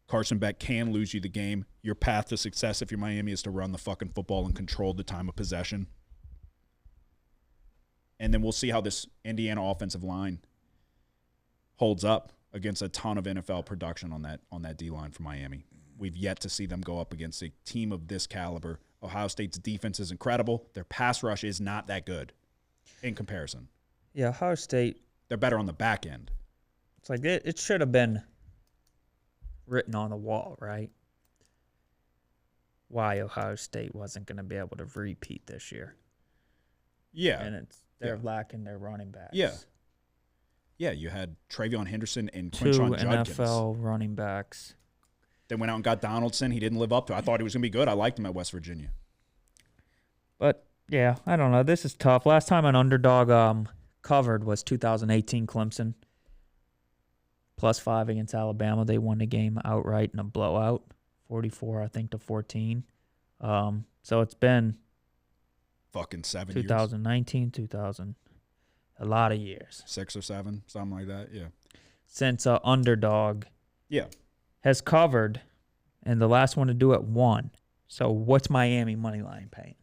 Carson Beck can lose you the game. Your path to success if you're Miami is to run the fucking football and control the time of possession. And then we'll see how this Indiana offensive line holds up against a ton of NFL production on that D-line for Miami. We've yet to see them go up against a team of this caliber. Ohio State's defense is incredible. Their pass rush is not that good in comparison. Yeah, Ohio State. They're better on the back end. It's like it should have been written on the wall, right? Why Ohio State wasn't going to be able to repeat this year. Yeah. And they're lacking their running backs. Yeah. Yeah, you had Travion Henderson and Two Quinshon Judkins. NFL running backs. They went out and got Donaldson. He didn't live up to it. I thought he was going to be good. I liked him at West Virginia. But, yeah, I don't know. This is tough. Last time an underdog covered was 2018 Clemson. +5 against Alabama. They won the game outright in a blowout, 44, I think, to 14. So it's been Fucking 7 2019, 2000, a lot of years. 6 or 7, something like that, yeah. Since underdog Yeah. has covered, and the last one to do it won. So what's Miami money line paying?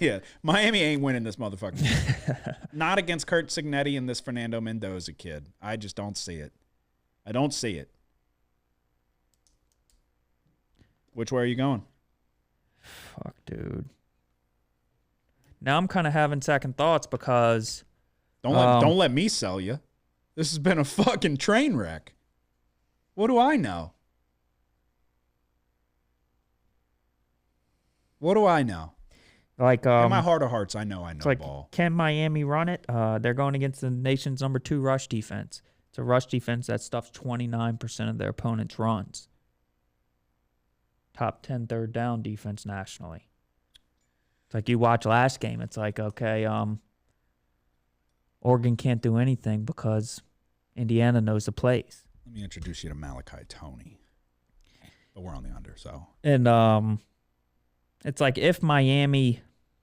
Yeah, Miami ain't winning this motherfucking game. Not against Kurt Signetti and this Fernando Mendoza kid. I just don't see it. I don't see it. Which way are you going? Fuck, dude. Now I'm kind of having second thoughts because Don't let me sell you. This has been a fucking train wreck. What do I know? What do I know? like In my heart of hearts, I know it's like, ball. can Miami run it? They're going against the nation's number 2 rush defense. It's a rush defense that stuffs 29% of their opponent's runs. Top 10 third down defense nationally. It's like you watch last game. It's like, okay, Oregon can't do anything because Indiana knows the plays. Let me introduce you to Malachi Toney. But we're on the under, so. And it's like if Miami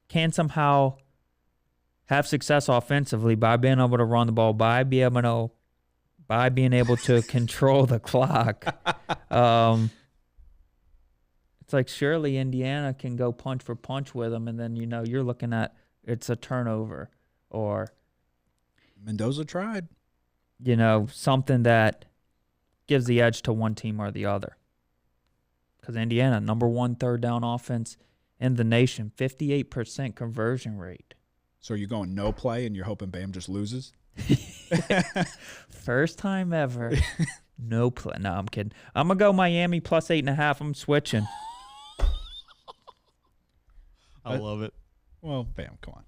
can somehow have success offensively by being able to run the ball, by being able to control the clock, it's like surely Indiana can go punch for punch with them, and then you're looking at it's a turnover or Mendoza tried. something that gives the edge to one team or the other. Because Indiana, number 1 third down offense in the nation, 58% conversion rate. So you're going no play and you're hoping Bam just loses? First time ever. No play. No, I'm kidding. I'm going to go Miami +8.5. I'm switching. I love it. Well, Bam, come on.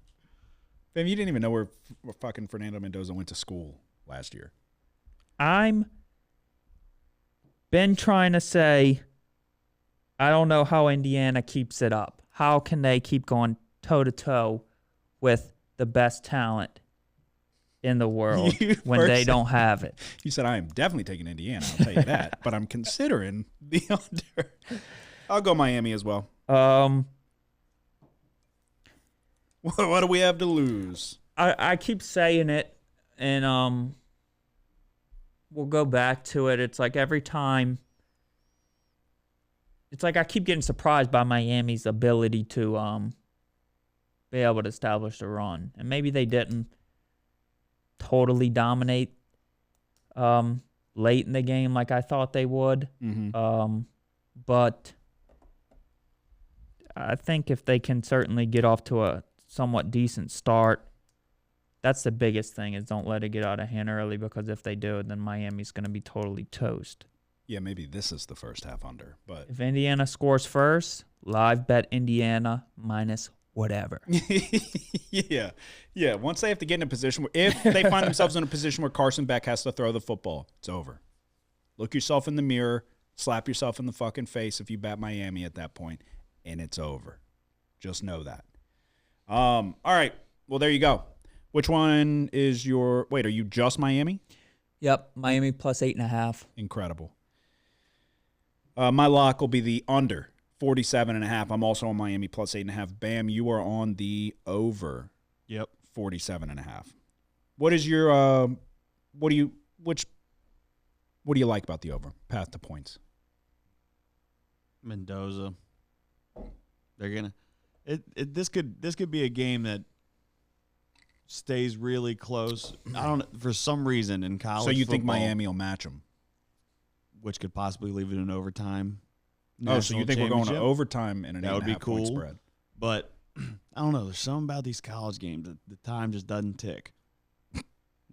Bam, you didn't even know where fucking Fernando Mendoza went to school last year. I'm been trying to say, I don't know how Indiana keeps it up. How can they keep going toe-to-toe with the best talent in the world when they don't have it? You said, I am definitely taking Indiana, I'll tell you that. But I'm considering the under. I'll go Miami as well. What do we have to lose? I keep saying it, and we'll go back to it. It's like every time. It's like I keep getting surprised by Miami's ability to be able to establish a run. And maybe they didn't totally dominate late in the game like I thought they would. Mm-hmm. But I think if they can certainly get off to a somewhat decent start, that's the biggest thing is don't let it get out of hand early, because if they do, then Miami's going to be totally toast. Yeah, maybe this is the first half under. But if Indiana scores first, live bet Indiana minus whatever. Yeah. Once they have to get in a position where, if they find themselves in a position where Carson Beck has to throw the football, it's over. Look yourself in the mirror, slap yourself in the fucking face if you bet Miami at that point, and it's over. Just know that. All right. Well, there you go. Which one is your? Wait, are you just Miami? Yep, Miami +8.5. Incredible. My lock will be the under 47.5. I'm also on Miami +8.5. Bam, you are on the over. Yep. 47.5. What is your? What do you like about the over? Path to points. Mendoza. They're gonna. This could be a game that stays really close. I don't. For some reason in college, So you think football, Miami will match them? which could possibly leave it in overtime. Oh, so you think we're going to national championship. overtime in an That would be 8.5 point cool. spread? But I don't know. There's something about these college games that the time just doesn't tick.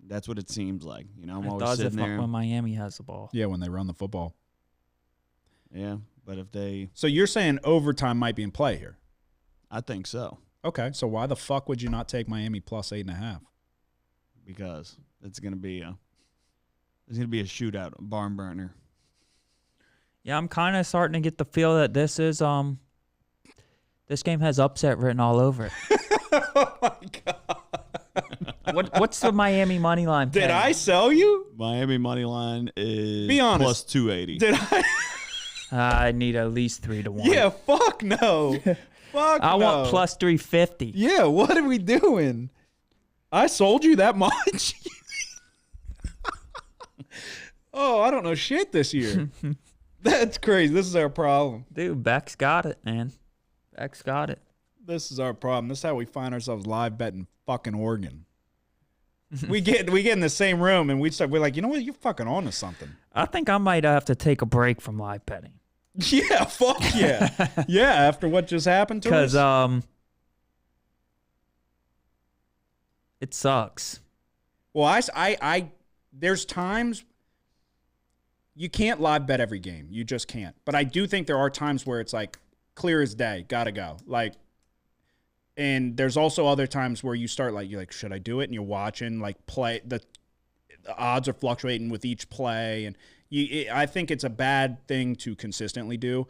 That's what it seems like. You know, I'm It always does sitting there. when Miami has the ball. Yeah, when they run the football. Yeah, but if they, So you're saying overtime might be in play here? I think so, Okay, so why the fuck would you not take Miami plus 8.5? because it's gonna be a shootout, a barn burner. Yeah, I'm kind of starting to get the feel that this game has upset written all over it. Oh my god! What's the Miami money line? Did paying? I sell you? Miami money line is Be honest. plus 280. Did I? I need at least 3-1. Yeah, fuck no. Fuck I no. want plus 350. Yeah, what are we doing? I sold you that much? Oh, I don't know shit this year. That's crazy. This is our problem. Dude, Beck's got it, man. Beck's got it. This is our problem. This is how we find ourselves live betting fucking Oregon. we get in the same room and we're like, you know what? You're fucking on to something. I think I might have to take a break from live betting. Yeah, fuck yeah. Yeah, after what just happened to us. Because it sucks. Well, I there's times you can't live bet every game. You just can't. But I do think there are times where it's like clear as day, gotta go. Like, and there's also other times where you start like, you're like, should I do it? And you're watching like play. The odds are fluctuating with each play, and I think it's a bad thing to consistently do.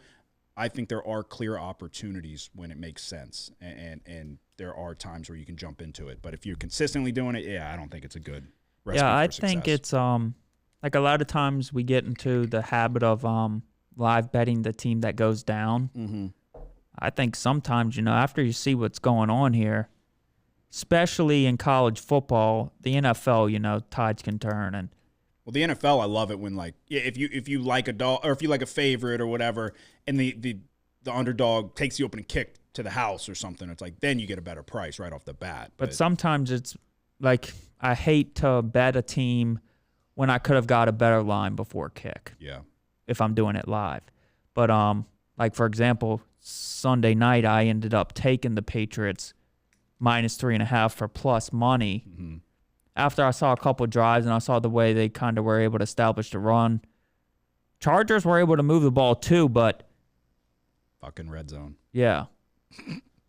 I think there are clear opportunities when it makes sense, and there are times where you can jump into it. But if you're consistently doing it, I don't think it's a good recipe Yeah, I for success. think it's like a lot of times we get into the habit of live betting the team that goes down. Mm-hmm. I think sometimes, after you see what's going on here, especially in college football, the NFL, tides can turn. And Well, the NFL, I love it when if you like a dog or if you like a favorite or whatever, and the underdog takes the opening kick to the house or something, it's like then you get a better price right off the bat. But sometimes it's like I hate to bet a team when I could have got a better line before kick. Yeah. If I'm doing it live. But like for example, Sunday night I ended up taking the Patriots minus 3.5 for plus money. Mm-hmm. After I saw a couple drives and I saw the way they kind of were able to establish the run. Chargers were able to move the ball too, but Fucking red zone. yeah.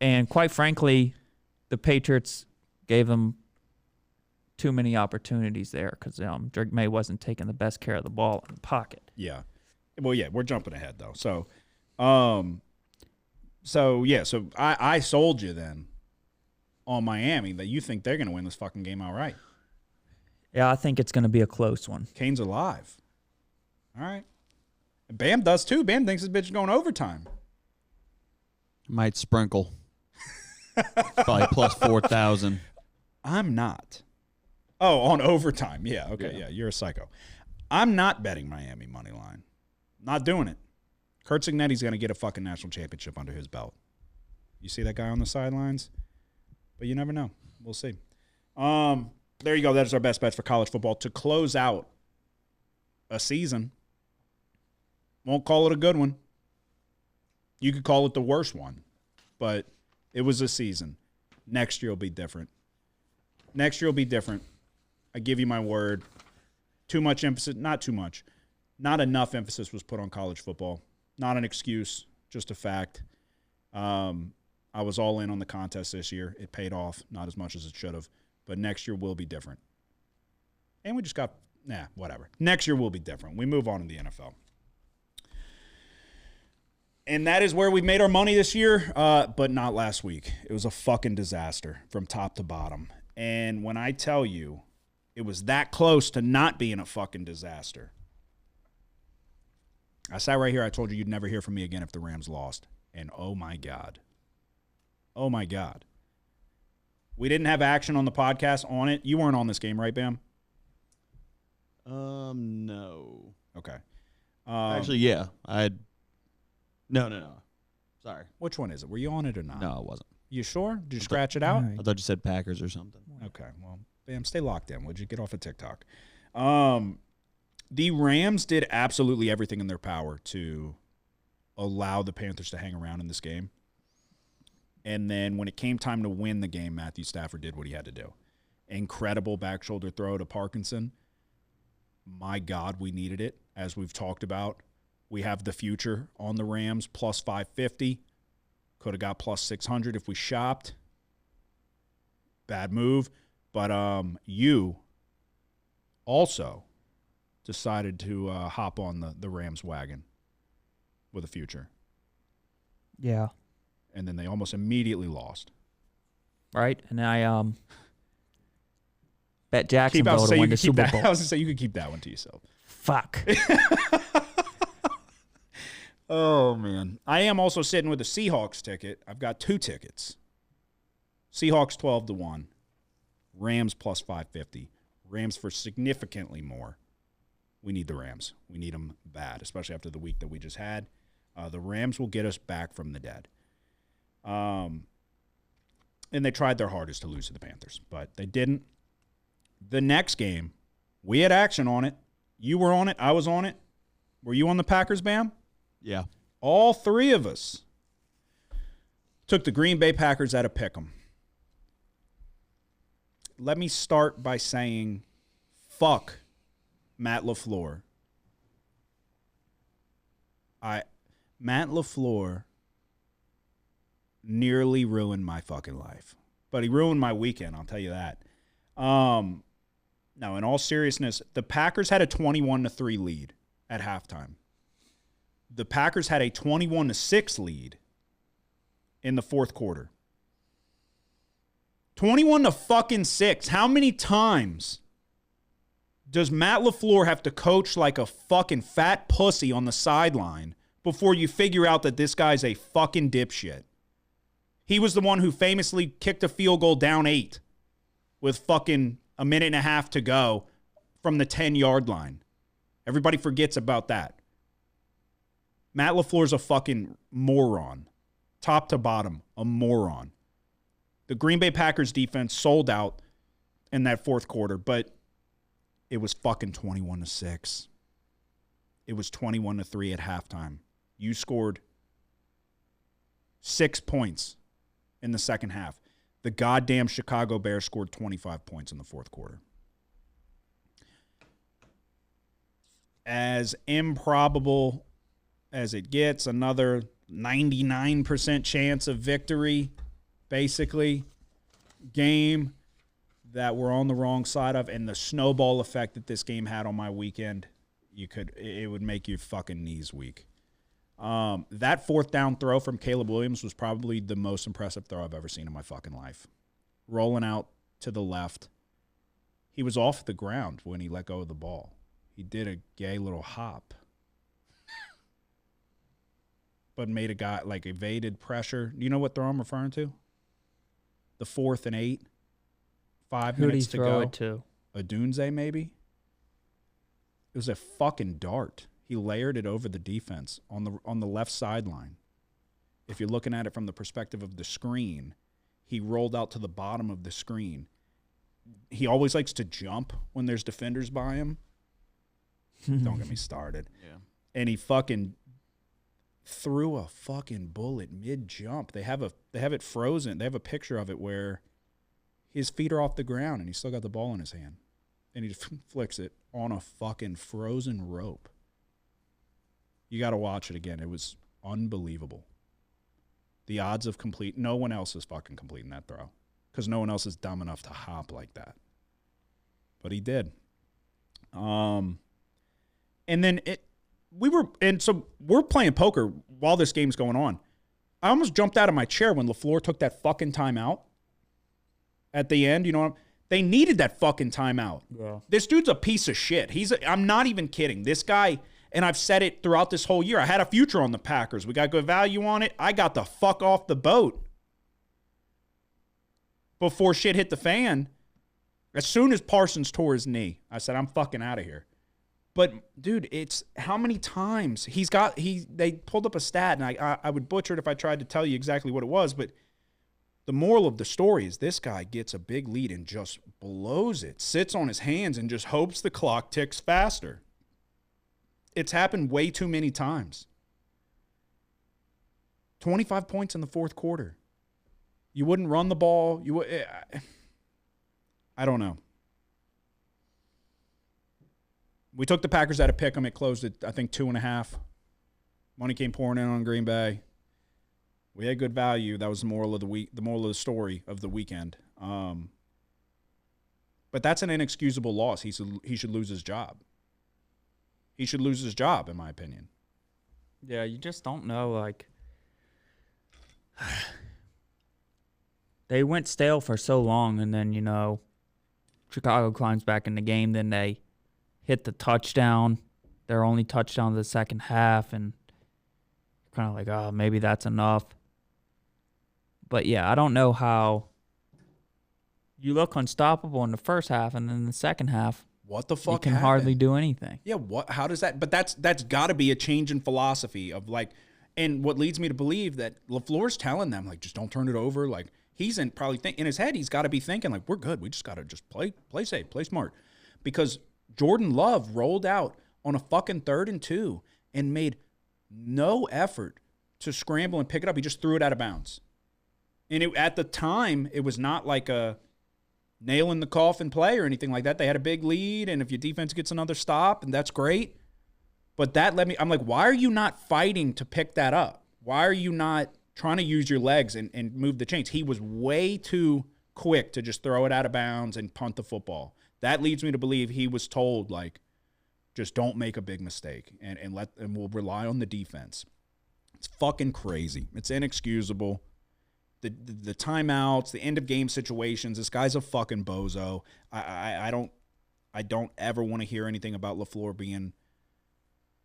And quite frankly, the Patriots gave them too many opportunities there because Drake May wasn't taking the best care of the ball in the pocket. Yeah. Well, yeah, we're jumping ahead though. So I sold you then on Miami that you think they're going to win this fucking game outright. Yeah, I think it's going to be a close one. Kane's alive. All right. And Bam does too. Bam thinks this bitch is going overtime. Might sprinkle. Probably plus 4,000. I'm not. Oh, on overtime. Yeah, okay, yeah, you're a psycho. I'm not betting Miami money line. Not doing it. Kurt Cignetti's going to get a fucking national championship under his belt. You see that guy on the sidelines? But you never know. We'll see. There you go. That is our best bets for college football to close out a season. Won't call it a good one. You could call it the worst one, but it was a season. Next year will be different. Next year will be different. I give you my word. Too much emphasis, not too much. Not enough emphasis was put on college football. Not an excuse, just a fact. I was all in on the contest this year. It paid off, not as much as it should have. But next year will be different. And we just got, whatever. Next year will be different. We move on in the NFL. And that is where we made our money this year, but not last week. It was a fucking disaster from top to bottom. And when I tell you it was that close to not being a fucking disaster, I sat right here. I told you you'd never hear from me again if the Rams lost. And oh my God. Oh my God. We didn't have action on the podcast on it. You weren't on this game, right, Bam? No. Okay. Actually, yeah. No. Sorry. Which one is it? Were you on it or not? No, I wasn't. You sure? Did you scratch it out? All right. I thought you said Packers or something. Okay, well, bam, stay locked in. Would you get off of TikTok? The Rams did absolutely everything in their power to allow the Panthers to hang around in this game. And then when it came time to win the game, Matthew Stafford did what he had to do. Incredible back shoulder throw to Parkinson. My God, we needed it, as we've talked about. We have the future on the Rams, plus 550. Could have got plus 600 if we shopped. Bad move. But you also decided to hop on the Rams wagon with a future. Yeah. And then they almost immediately lost. Right? And I bet Jacksonville to win the Super Bowl. I was going to say, you could keep that one to yourself. Fuck. Oh, man. I am also sitting with a Seahawks ticket. I've got 2 tickets. Seahawks 12-1. Rams plus 550. Rams for significantly more. We need the Rams. We need them bad, especially after the week that we just had. The Rams will get us back from the dead. And they tried their hardest to lose to the Panthers, but they didn't. The next game, we had action on it. You were on it. I was on it. Were you on the Packers, Bam? Yeah. All 3 of us took the Green Bay Packers at a pick'em. Let me start by saying, fuck Matt LaFleur. Matt LaFleur nearly ruined my fucking life. But he ruined my weekend, I'll tell you that. No, in all seriousness, the Packers had a 21-3 lead at halftime. The Packers had a 21-6 lead in the fourth quarter. 21-6. How many times does Matt LaFleur have to coach like a fucking fat pussy on the sideline before you figure out that this guy's a fucking dipshit? He was the one who famously kicked a field goal down 8 with fucking a minute and a half to go from the 10-yard line. Everybody forgets about that. Matt LaFleur's a fucking moron. Top to bottom, a moron. The Green Bay Packers defense sold out in that fourth quarter, but it was fucking 21-6. It was 21-3 at halftime. You scored 6 points in the second half. The goddamn Chicago Bears scored 25 points in the fourth quarter. As improbable as it gets, another 99% chance of victory, basically, game that we're on the wrong side of, and the snowball effect that this game had on my weekend, it would make your fucking knees weak. That fourth down throw from Caleb Williams was probably the most impressive throw I've ever seen in my fucking life. Rolling out to the left. He was off the ground when he let go of the ball. He did a gay little hop. But made a guy, like, evaded pressure. Do you know what throw I'm referring to? The 4th and 8. 5 minutes to go. Who did he throw it to? A Dunze, maybe? It was a fucking dart. He layered it over the defense on the left sideline. If you're looking at it from the perspective of the screen, he rolled out to the bottom of the screen. He always likes to jump when there's defenders by him. Don't get me started. Yeah. And he fucking threw a fucking bullet mid-jump. They have it frozen. They have a picture of it where his feet are off the ground and he's still got the ball in his hand. And he just flicks it on a fucking frozen rope. You got to watch it again. It was unbelievable. The odds of complete, no one else is fucking completing that throw because no one else is dumb enough to hop like that. But he did. And then so we're playing poker while this game's going on. I almost jumped out of my chair when LaFleur took that fucking timeout at the end. You know, they needed that fucking timeout. Yeah. This dude's a piece of shit. I'm not even kidding. This guy, and I've said it throughout this whole year, I had a future on the Packers. We got good value on it. I got the fuck off the boat before shit hit the fan. As soon as Parsons tore his knee, I said, I'm fucking out of here. But, dude, it's how many times they pulled up a stat, and I would butcher it if I tried to tell you exactly what it was, but The moral of the story is this guy gets a big lead and just blows it, sits on his hands and just hopes the clock ticks faster. It's happened way too many times. 25 points in the fourth quarter. You wouldn't run the ball. I don't know. We took the Packers out of pick 'em. It closed at, I think, 2.5. Money came pouring in on Green Bay. We had good value. That was the moral of the week, the moral of the story of the weekend. But that's an inexcusable loss. He should lose his job. He should lose his job, in my opinion. Yeah, you just don't know. Like, they went stale for so long, and then, Chicago climbs back in the game. Then they hit the touchdown, their only touchdown of the second half, and kind of like, oh, maybe that's enough. But, yeah, I don't know how you look unstoppable in the first half, and then in the second half, what the fuck you can happened? hardly do anything. Yeah, what? How does that? But that's got to be a change in philosophy of like, and what leads me to believe that LaFleur's telling them like, just don't turn it over. Like he's in his head, he's got to be thinking like, we're good. We just got to just play safe, play smart, because Jordan Love rolled out on a fucking 3rd and 2 and made no effort to scramble and pick it up. He just threw it out of bounds, and at the time it was not like a nail in the coffin play or anything like that. They had a big lead, and if your defense gets another stop, and that's great. But that I'm like, why are you not fighting to pick that up? Why are you not trying to use your legs and move the chains? He was way too quick to just throw it out of bounds and punt the football. That leads me to believe he was told, like, just don't make a big mistake and we'll rely on the defense. It's fucking crazy. It's inexcusable. The timeouts, the end of game situations. This guy's a fucking bozo. I don't ever want to hear anything about LaFleur being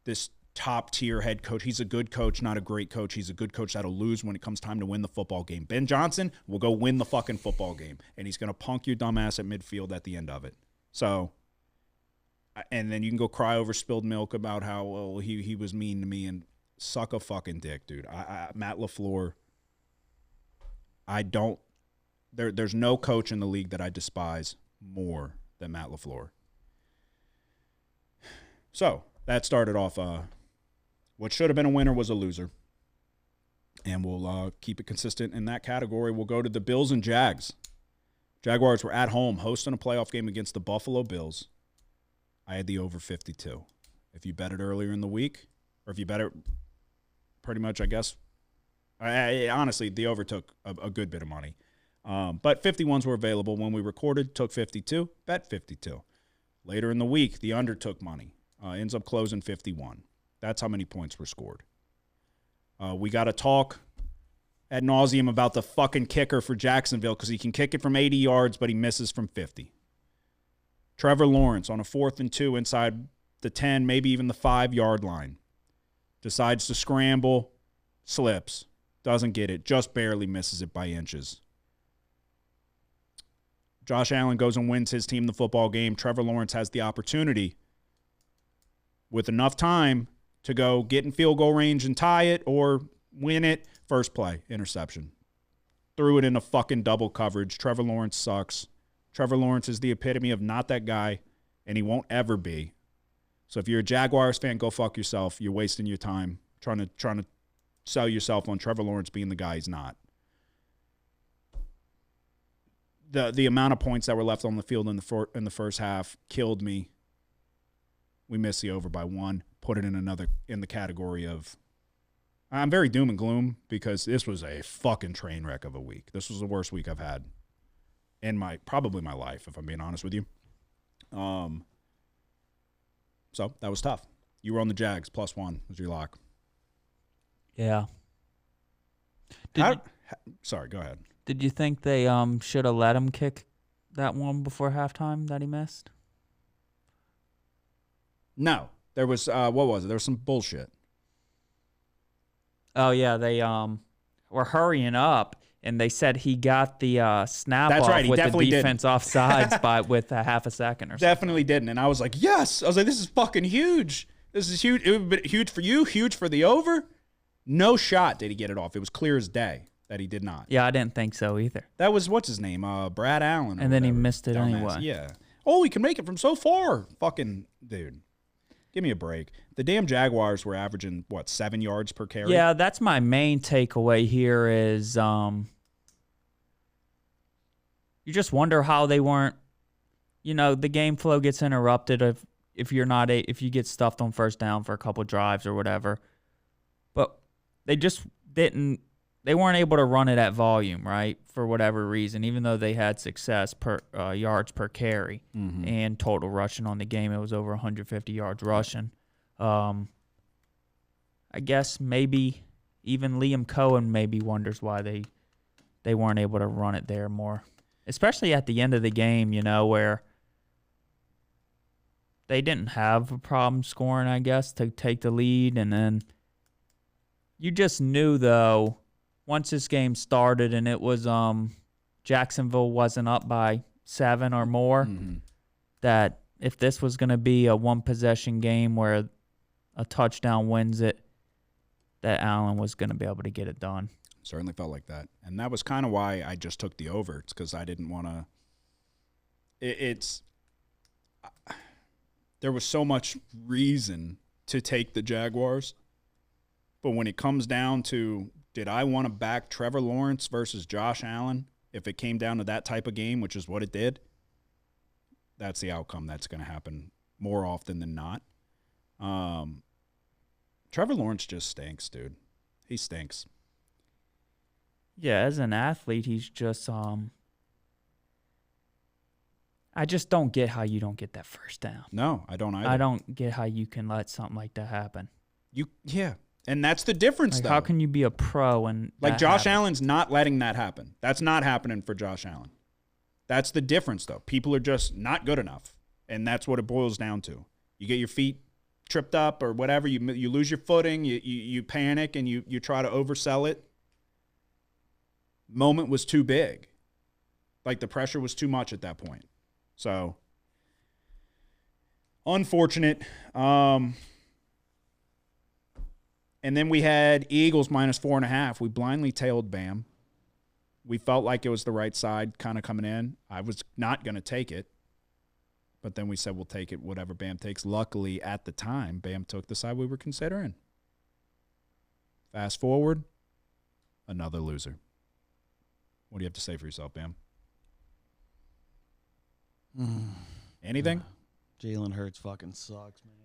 this top tier head coach. He's a good coach, not a great coach. He's a good coach that'll lose when it comes time to win the football game. Ben Johnson will go win the fucking football game, and he's gonna punk your dumb ass at midfield at the end of it. So, and then you can go cry over spilled milk about how he was mean to me and suck a fucking dick, dude. Matt LaFleur. There's no coach in the league that I despise more than Matt LaFleur. So that started off, what should have been a winner was a loser. And we'll keep it consistent in that category. We'll go to the Bills and Jags. Jaguars were at home hosting a playoff game against the Buffalo Bills. I had the over 52. If you bet it earlier in the week, or if you bet it pretty much, I guess, honestly, the over took a good bit of money. But 51s were available. When we recorded, took 52, bet 52. Later in the week, the under took money. Ends up closing 51. That's how many points were scored. We got to talk ad nauseum about the fucking kicker for Jacksonville because he can kick it from 80 yards, but he misses from 50. Trevor Lawrence on a 4th and 2 inside the 10, maybe even the 5-yard line. Decides to scramble, slips. Doesn't get it, just barely misses it by inches. Josh Allen goes and wins his team the football game. Trevor Lawrence has the opportunity with enough time to go get in field goal range and tie it or win it. First play, interception. Threw it in a fucking double coverage. Trevor Lawrence sucks. Trevor Lawrence is the epitome of not that guy, and he won't ever be. So if you're a Jaguars fan, go fuck yourself. You're wasting your time trying to sell yourself on Trevor Lawrence being the guy he's not. The amount of points that were left on the field in the first half killed me. We missed the over by 1. Put it in the category of, I'm very doom and gloom because this was a fucking train wreck of a week. This was the worst week I've had in probably my life, if I'm being honest with you. So that was tough. You were on the Jags, +1 was your lock. Yeah. Sorry, go ahead. Did you think they should have let him kick that one before halftime that he missed? No. There was, what was it? There was some bullshit. Oh, yeah. They were hurrying up, and they said he got the snap That's off right, he with the definitely defense offsides with a half a second or something. Definitely didn't. And I was like, yes. I was like, this is fucking huge. This is huge. It would be huge for you, huge for the over. No shot did he get it off. It was clear as day. that he did not. Yeah, I didn't think so either. That was, what's his name? Brad Allen. And then he missed it Dumbass. anyway. Yeah. Oh, he can make it from so far. Fucking dude. Give me a break. The damn Jaguars were averaging, 7 yards per carry? Yeah, that's my main takeaway here is you just wonder how they weren't, the game flow gets interrupted if you're not if you get stuffed on first down for a couple drives or whatever. But they just they weren't able to run it at volume, right? For whatever reason, even though they had success per yards per carry and total rushing on the game, it was over 150 yards rushing. I guess maybe even Liam Cohen maybe wonders why they weren't able to run it there more, especially at the end of the game, where they didn't have a problem scoring, I guess, to take the lead. And then you just knew, though, once this game started and it was Jacksonville wasn't up by 7 or more, that if this was going to be a one-possession game where a touchdown wins it, that Allen was going to be able to get it done. Certainly felt like that. And that was kind of why I just took the over. It's because I didn't want to there was so much reason to take the Jaguars. But when it comes down to, did I want to back Trevor Lawrence versus Josh Allen if it came down to that type of game, which is what it did? That's the outcome that's going to happen more often than not. Trevor Lawrence just stinks, dude. He stinks. Yeah, as an athlete, he's just I just don't get how you don't get that first down. No, I don't either. I don't get how you can let something like that happen. Yeah. And that's the difference, though. How can you be a pro and Josh Allen's not letting that happen. That's not happening for Josh Allen. That's the difference, though. People are just not good enough, and that's what it boils down to. You get your feet tripped up or whatever, you lose your footing, you panic, and you try to oversell it. Moment was too big. Like, the pressure was too much at that point. So, unfortunate. And then we had Eagles minus 4.5. We blindly tailed Bam. We felt like it was the right side kind of coming in. I was not going to take it. But then we said we'll take it, whatever Bam takes. Luckily, at the time, Bam took the side we were considering. Fast forward, another loser. What do you have to say for yourself, Bam? Anything? Jalen Hurts fucking sucks, man.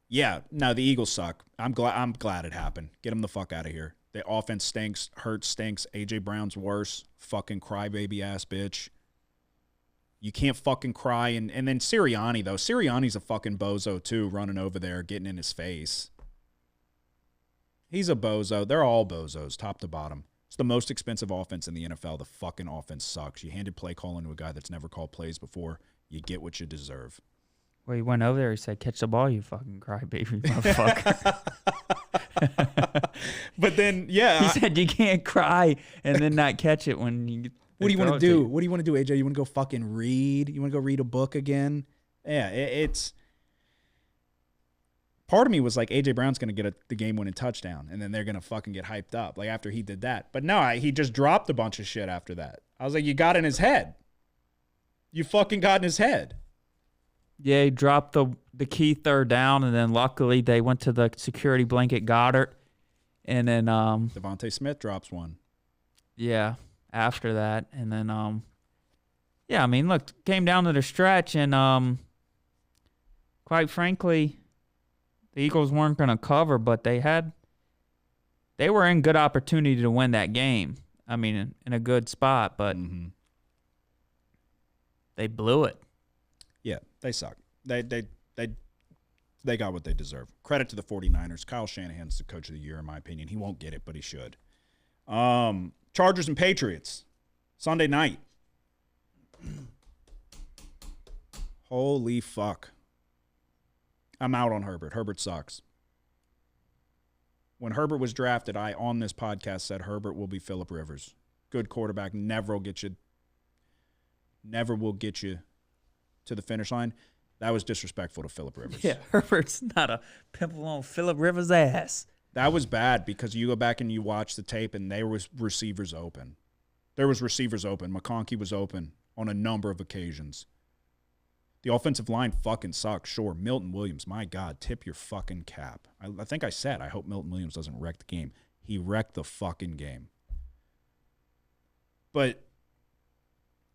Yeah, no, the Eagles suck. I'm glad it happened. Get them the fuck out of here. The offense stinks. Hurts stinks. A.J. Brown's worse. Fucking crybaby ass bitch. You can't fucking cry. And then Sirianni, though. Sirianni's a fucking bozo, too, running over there, getting in his face. He's a bozo. They're all bozos, top to bottom. It's the most expensive offense in the NFL. The fucking offense sucks. You handed play calling to a guy that's never called plays before. You get what you deserve. Well, he went over there. He said, "Catch the ball, you fucking crybaby motherfucker." But then, yeah. He said you can't cry and then not catch it when you. What do you want to do? What do you want to do, AJ? You want to go fucking read? You want to go read a book again? Yeah, it's. Part of me was like, A.J. Brown's going to get the game-winning touchdown, and then they're going to fucking get hyped up, like, after he did that. But no, he just dropped a bunch of shit after that. I was like, you got in his head. You fucking got in his head. Yeah, he dropped the key third down, and then luckily they went to the security blanket Goddard. And then Devontae Smith drops one. Yeah, after that. And then, yeah, I mean, look, came down to the stretch, and quite frankly, the Eagles weren't going to cover, but they were in good opportunity to win that game. I mean, in a good spot, but they blew it. Yeah, they suck. They got what they deserve. Credit to the 49ers. Kyle Shanahan's the coach of the year, in my opinion. He won't get it, but he should. Chargers and Patriots, Sunday night. Holy fuck. I'm out on Herbert. Herbert sucks. When Herbert was drafted, I, on this podcast, said Herbert will be Phillip Rivers. Good quarterback. Never will get you to the finish line. That was disrespectful to Phillip Rivers. Yeah, Herbert's not a pimple on Phillip Rivers' ass. That was bad because you go back and you watch the tape and there was receivers open. McConkey was open on a number of occasions. The offensive line fucking sucks. Sure, Milton Williams, my God, tip your fucking cap. I think I said I hope Milton Williams doesn't wreck the game. He wrecked the fucking game. But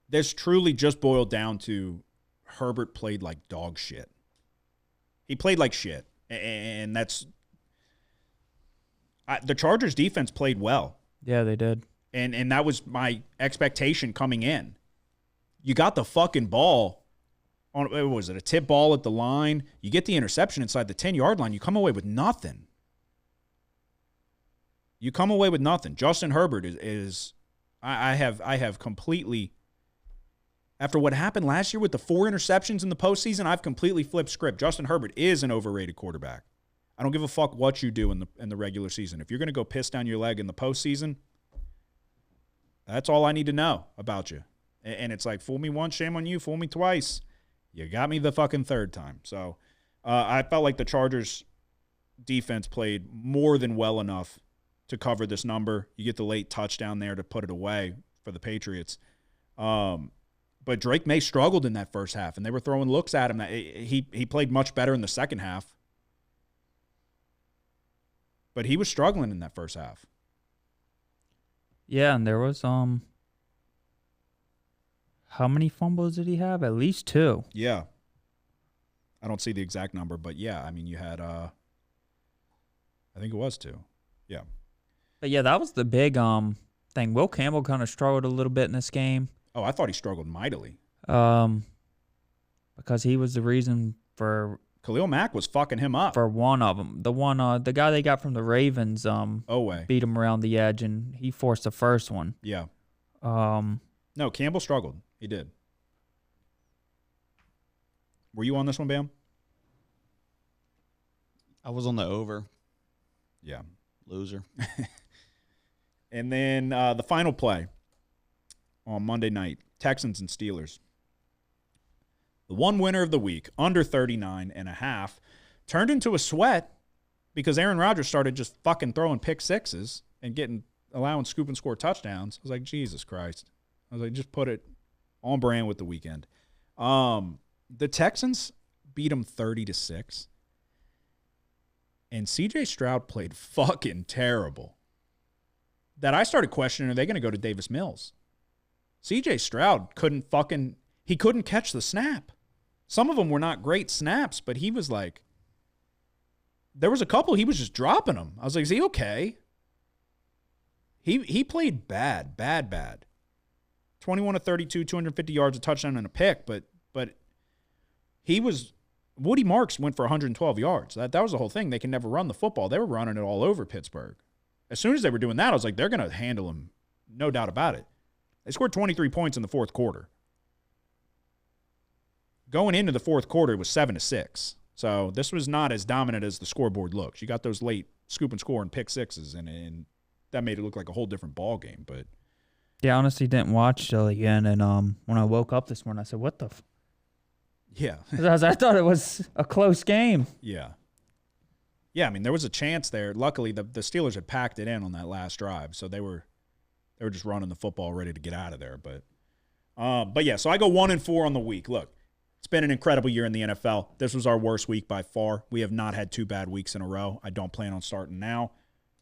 this truly just boiled down to Herbert played like dog shit. He played like shit. And that's... the Chargers defense played well. Yeah, they did. And that was my expectation coming in. You got the fucking ball on, what was it, a tip ball at the line? You get the interception inside the 10-yard line. You come away with nothing. Justin Herbert is I have completely, after what happened last year with the 4 interceptions in the postseason, I've completely flipped script. Justin Herbert is an overrated quarterback. I don't give a fuck what you do in the regular season. If you're going to go piss down your leg in the postseason, that's all I need to know about you. And it's like, fool me once, shame on you. Fool me twice. You got me the fucking third time. So I felt like the Chargers defense played more than well enough to cover this number. You get the late touchdown there to put it away for the Patriots. But Drake May struggled in that first half, and they were throwing looks at him. He played much better in the second half. But he was struggling in that first half. Yeah, and there was how many fumbles did he have? At least 2. Yeah. I don't see the exact number, but yeah, I mean, you had I think it was 2. Yeah. But yeah, that was the big thing. Will Campbell kind of struggled a little bit in this game. Oh, I thought he struggled mightily. Because he was the reason for Khalil Mack was fucking him up. For one of them. The guy they got from the Ravens beat him around the edge, and he forced the first one. Yeah. No, Campbell struggled. He did. Were you on this one, Bam? I was on the over. Yeah. Loser. And then the final play on Monday night, Texans and Steelers. The one winner of the week, under 39.5, turned into a sweat because Aaron Rodgers started just fucking throwing pick sixes and allowing scoop and score touchdowns. I was like, Jesus Christ. I was like, just put it on brand with the weekend. The Texans beat them 30-6. And C.J. Stroud played fucking terrible. That I started questioning, are they going to go to Davis Mills? C.J. Stroud couldn't catch the snap. Some of them were not great snaps, but he was like, there was a couple he was just dropping them. I was like, is he okay? He played bad. 21 of 32, 250 yards, a touchdown and a pick, but Woody Marks went for 112 yards. That was the whole thing. They can never run the football. They were running it all over Pittsburgh. As soon as they were doing that, I was like, they're going to handle him, no doubt about it. They scored 23 points in the fourth quarter. Going into the fourth quarter, it was 7-6. So this was not as dominant as the scoreboard looks. You got those late scoop and score and pick sixes, and that made it look like a whole different ball game. But yeah, I honestly didn't watch till the end, and when I woke up this morning, I said, "What the?" Yeah, I thought it was a close game. Yeah. I mean, there was a chance there. Luckily, the Steelers had packed it in on that last drive, so they were just running the football ready to get out of there. But yeah, so I go 1-4 on the week. Look, it's been an incredible year in the NFL. This was our worst week by far. We have not had 2 bad weeks in a row. I don't plan on starting now.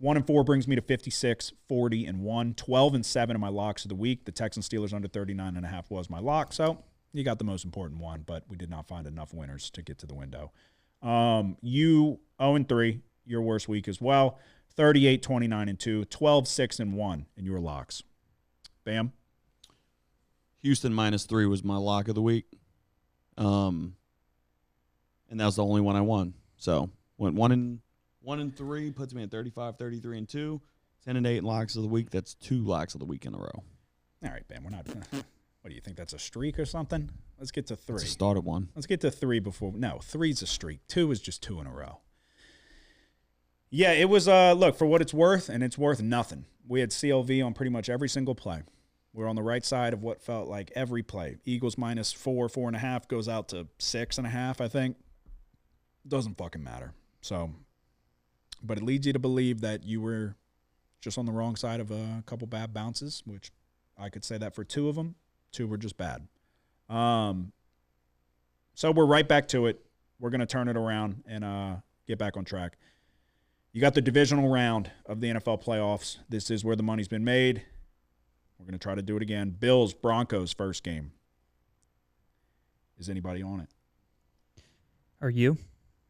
1-4 brings me to 56, 40-1, 12-7 in my locks of the week. The Texans Steelers under 39.5 was my lock. So you got the most important one, but we did not find enough winners to get to the window. You 0-3, your worst week as well. 38, 29-2, 12, 6-1 in your locks. Bam. Houston -3 was my lock of the week. And that was the only one I won. So went 1-3, puts me at 35, 33-2, 10-8 in locks of the week. That's 2 locks of the week in a row. All right, Bam. We're not. What do you think? That's a streak or something? Let's get to 3. It's a start of one. Let's get to 3 before. No, 3's a streak. 2 is just 2 in a row. Yeah, it was. Look, for what it's worth, and it's worth nothing. We had CLV on pretty much every single play. We're on the right side of what felt like every play. Eagles -4, 4.5 goes out to 6.5. I think doesn't fucking matter. So But it leads you to believe that you were just on the wrong side of a couple bad bounces, which I could say that for 2 of them. 2 were just bad. So we're right back to it. We're going to turn it around and get back on track. You got the divisional round of the NFL playoffs. This is where the money's been made. We're going to try to do it again. Bills, Broncos, first game. Is anybody on it? Are you?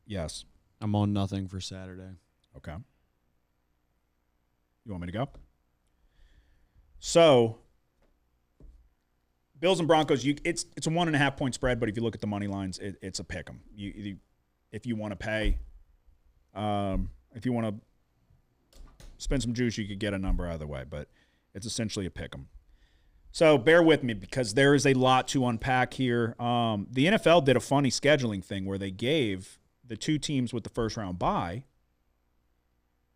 Yes. I'm on nothing for Saturday. Okay. You want me to go? So, Bills and Broncos, it's a 1.5 point spread, but if you look at the money lines, it's a pick 'em. If you want to pay, if you want to spend some juice, you could get a number either way, but it's essentially a pick 'em. So bear with me because there is a lot to unpack here. The NFL did a funny scheduling thing where they gave the 2 teams with the first round bye,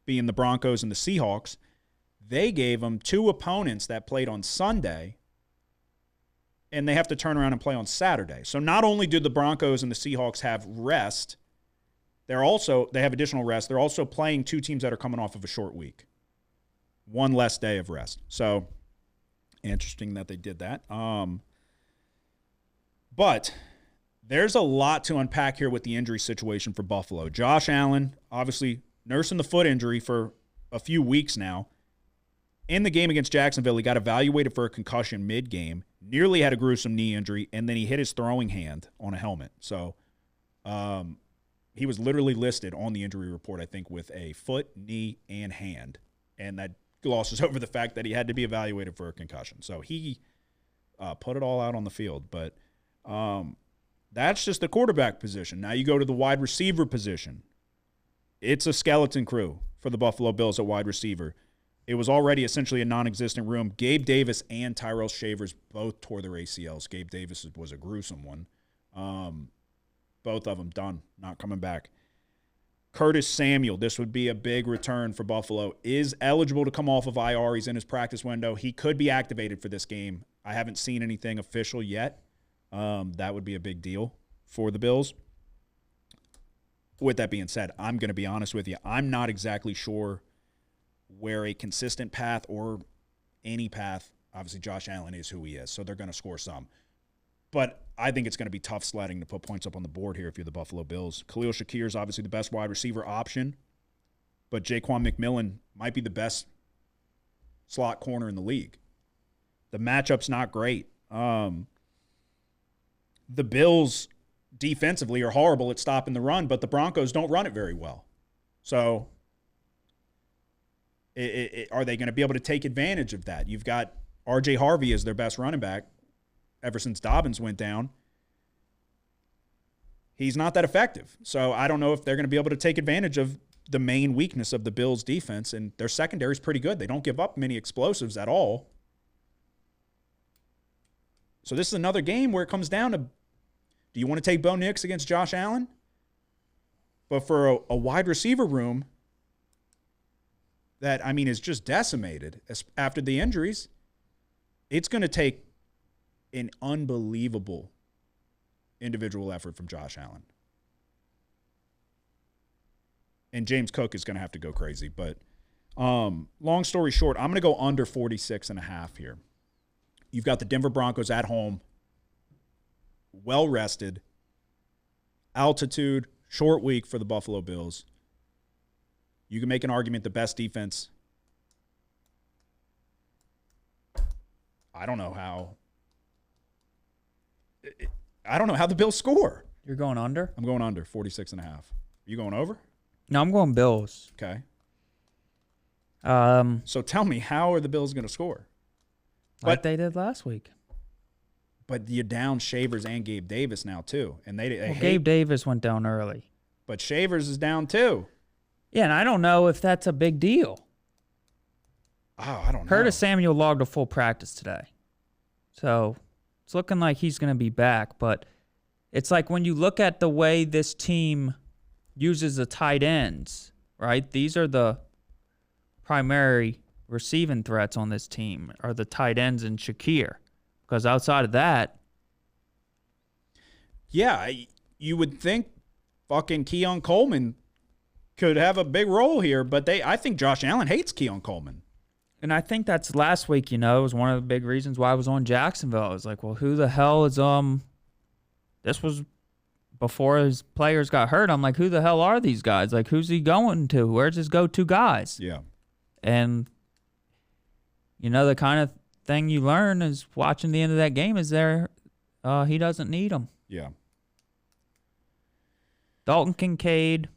being the Broncos and the Seahawks, they gave them 2 opponents that played on Sunday, and they have to turn around and play on Saturday. So not only do the Broncos and the Seahawks have rest, they have additional rest. They're also playing 2 teams that are coming off of a short week. 1 less day of rest. So interesting that they did that. But there's a lot to unpack here with the injury situation for Buffalo. Josh Allen, obviously nursing the foot injury for a few weeks now. In the game against Jacksonville, he got evaluated for a concussion mid-game, nearly had a gruesome knee injury, and then he hit his throwing hand on a helmet. So he was literally listed on the injury report, I think, with a foot, knee, and hand. And that glosses over the fact that he had to be evaluated for a concussion. So he put it all out on the field. But that's just the quarterback position. Now you go to the wide receiver position. It's a skeleton crew for the Buffalo Bills at wide receiver. It was already essentially a non-existent room. Gabe Davis and Tyrell Shavers both tore their ACLs. Gabe Davis was a gruesome one. Both of them done, not coming back. Curtis Samuel, this would be a big return for Buffalo, is eligible to come off of IR. He's in his practice window. He could be activated for this game. I haven't seen anything official yet. That would be a big deal for the Bills. With that being said, I'm going to be honest with you. I'm not exactly sure where a consistent path or any path, obviously Josh Allen is who he is, so they're going to score some. But I think it's going to be tough sledding to put points up on the board here if you're the Buffalo Bills. Khalil Shakir is obviously the best wide receiver option, but Jaquan McMillan might be the best slot corner in the league. The matchup's not great. The Bills defensively are horrible at stopping the run, but the Broncos don't run it very well. So are they going to be able to take advantage of that? You've got R.J. Harvey as their best running back ever since Dobbins went down. He's not that effective. So I don't know if they're going to be able to take advantage of the main weakness of the Bills' defense, and their secondary is pretty good. They don't give up many explosives at all. So this is another game where it comes down to, do you want to take Bo Nix against Josh Allen? But for a wide receiver room that, I mean, is just decimated after the injuries, it's going to take an unbelievable individual effort from Josh Allen. And James Cook is going to have to go crazy. But long story short, I'm going to go under 46.5 here. You've got the Denver Broncos at home, well-rested, altitude, short week for the Buffalo Bills. You can make an argument the best defense. I don't know how the Bills score. You're going under? I'm going under 46.5. Are you going over? No, I'm going Bills. Okay. So So tell me, how are the Bills going to score? like they did last week. But you're down Shavers and Gabe Davis now too, and they hate, Gabe Davis went down early. but Shavers is down too. Yeah, and I don't know if that's a big deal. Oh, I don't know. Curtis Samuel logged a full practice today. So it's looking like he's going to be back. But it's like when you look at the way this team uses the tight ends, right? These are the primary receiving threats on this team, are the tight ends and Shakir. Because outside of that, Yeah, you would think fucking Keon Coleman could have a big role here, but I think Josh Allen hates Keon Coleman. And I think that's last week, it was one of the big reasons why I was on Jacksonville. I was like, well, who the hell is this was before his players got hurt. I'm like, who the hell are these guys? Like, who's he going to? Where's his go-to guys? Yeah. And, the kind of thing you learn is watching the end of that game is he doesn't need them. Yeah. Dalton Kincaid,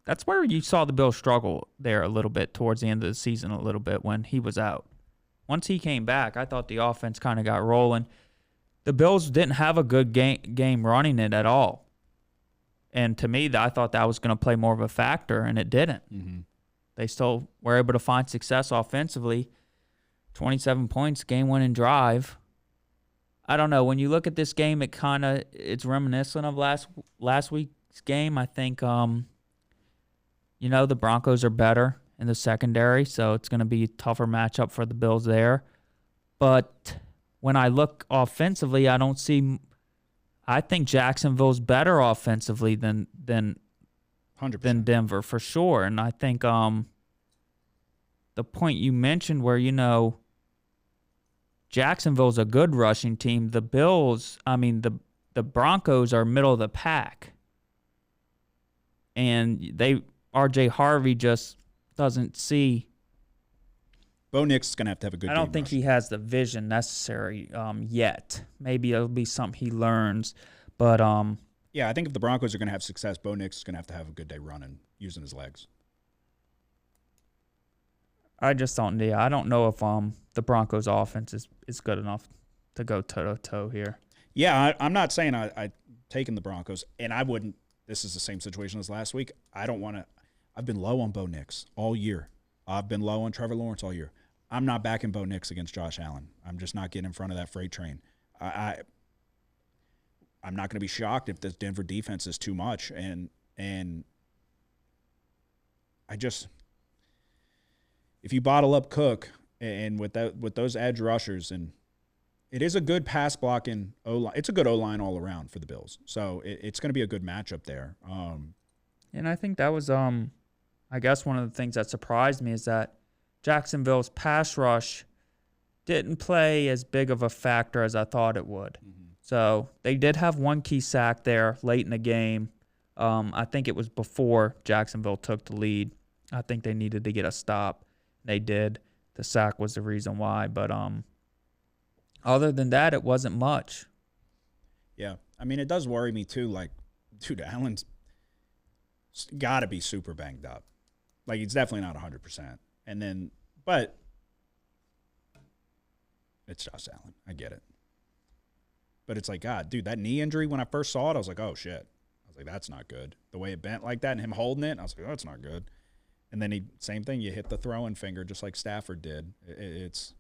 that's where you saw the Bills struggle there a little bit towards the end of the season a little bit when he was out. Once he came back, I thought the offense kind of got rolling. The Bills didn't have a good game running it at all. And to me, I thought that was going to play more of a factor, and it didn't. Mm-hmm. They still were able to find success offensively. 27 points, game-winning drive. I don't know. When you look at this game, it's reminiscent of last week's game. I think, the Broncos are better in the secondary, so it's going to be a tougher matchup for the Bills there. But when I look offensively, I think Jacksonville's better offensively than 100%. Denver for sure. And I think the point you mentioned where, Jacksonville's a good rushing team. The Bills, the Broncos are middle of the pack. And R.J. Harvey just doesn't see. Bo Nix is going to have a good game. I don't think he has the vision necessary yet. Maybe it'll be something he learns. But yeah, I think if the Broncos are going to have success, Bo Nix is going to have a good day running, using his legs. I just don't. Yeah, I don't know if the Broncos' offense is good enough to go toe to toe here. Yeah, I'm not saying I taking the Broncos, and I wouldn't. This is the same situation as last week. I don't want to. I've been low on Bo Nix all year. I've been low on Trevor Lawrence all year. I'm not backing Bo Nix against Josh Allen. I'm just not getting in front of that freight train. I'm not going to be shocked if this Denver defense is too much, and I just. If you bottle up Cook and with those edge rushers, and it is a good pass blocking O-line. It's a good O-line all around for the Bills. So it's going to be a good matchup there. And I think that was, I guess one of the things that surprised me is that Jacksonville's pass rush didn't play as big of a factor as I thought it would. Mm-hmm. So they did have one key sack there late in the game. I think it was before Jacksonville took the lead. I think they needed to get a stop. They did. The sack was the reason why. But other than that, it wasn't much. Yeah. I mean, it does worry me, too. Like, dude, Allen's got to be super banged up. Like, he's definitely not 100%. And then, but it's Josh Allen. I get it. But it's like, God, dude, that knee injury, when I first saw it, I was like, oh, shit. I was like, that's not good. The way it bent like that and him holding it, I was like, oh, that's not good. And then same thing, you hit the throwing finger just like Stafford did. It's,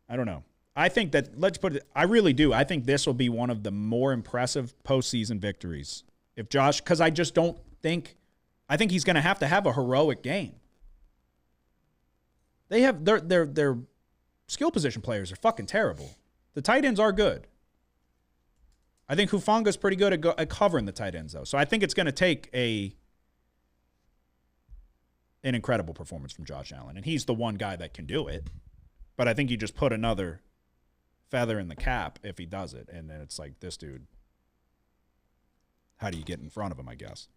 I don't know. I think that, let's put it, I really do. I think this will be one of the more impressive postseason victories. If Josh, because I just don't think, I think he's going to have a heroic game. They have, their skill position players are fucking terrible. The tight ends are good. I think Hufanga's pretty good at covering the tight ends, though. So I think it's going to take an incredible performance from Josh Allen. And he's the one guy that can do it. But I think you just put another feather in the cap if he does it. And then it's like, this dude, how do you get in front of him, I guess?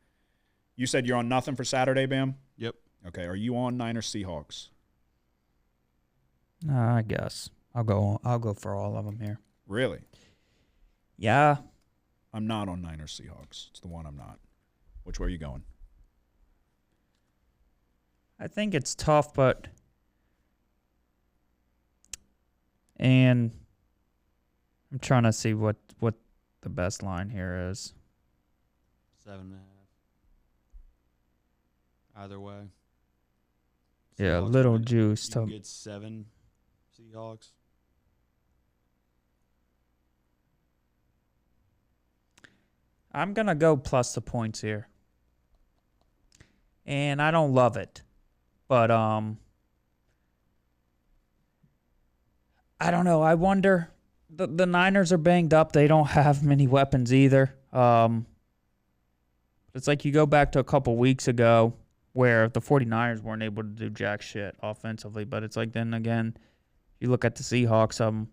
You said you're on nothing for Saturday, Bam? Yep. Okay, are you on Niners Seahawks? I guess. I'll go for all of them here. Really? Yeah. I'm not on Niners Seahawks. It's the one I'm not. Which way are you going? I think it's tough, and I'm trying to see what the best line here is. 7.5. Either way. Yeah, Seahawks, little right? juice. You can get 7 Seahawks. I'm going to go plus the points here. And I don't love it. But I don't know. I wonder. The Niners are banged up. They don't have many weapons either. It's like you go back to a couple weeks ago where the 49ers weren't able to do jack shit offensively. But it's like then again, you look at the Seahawks,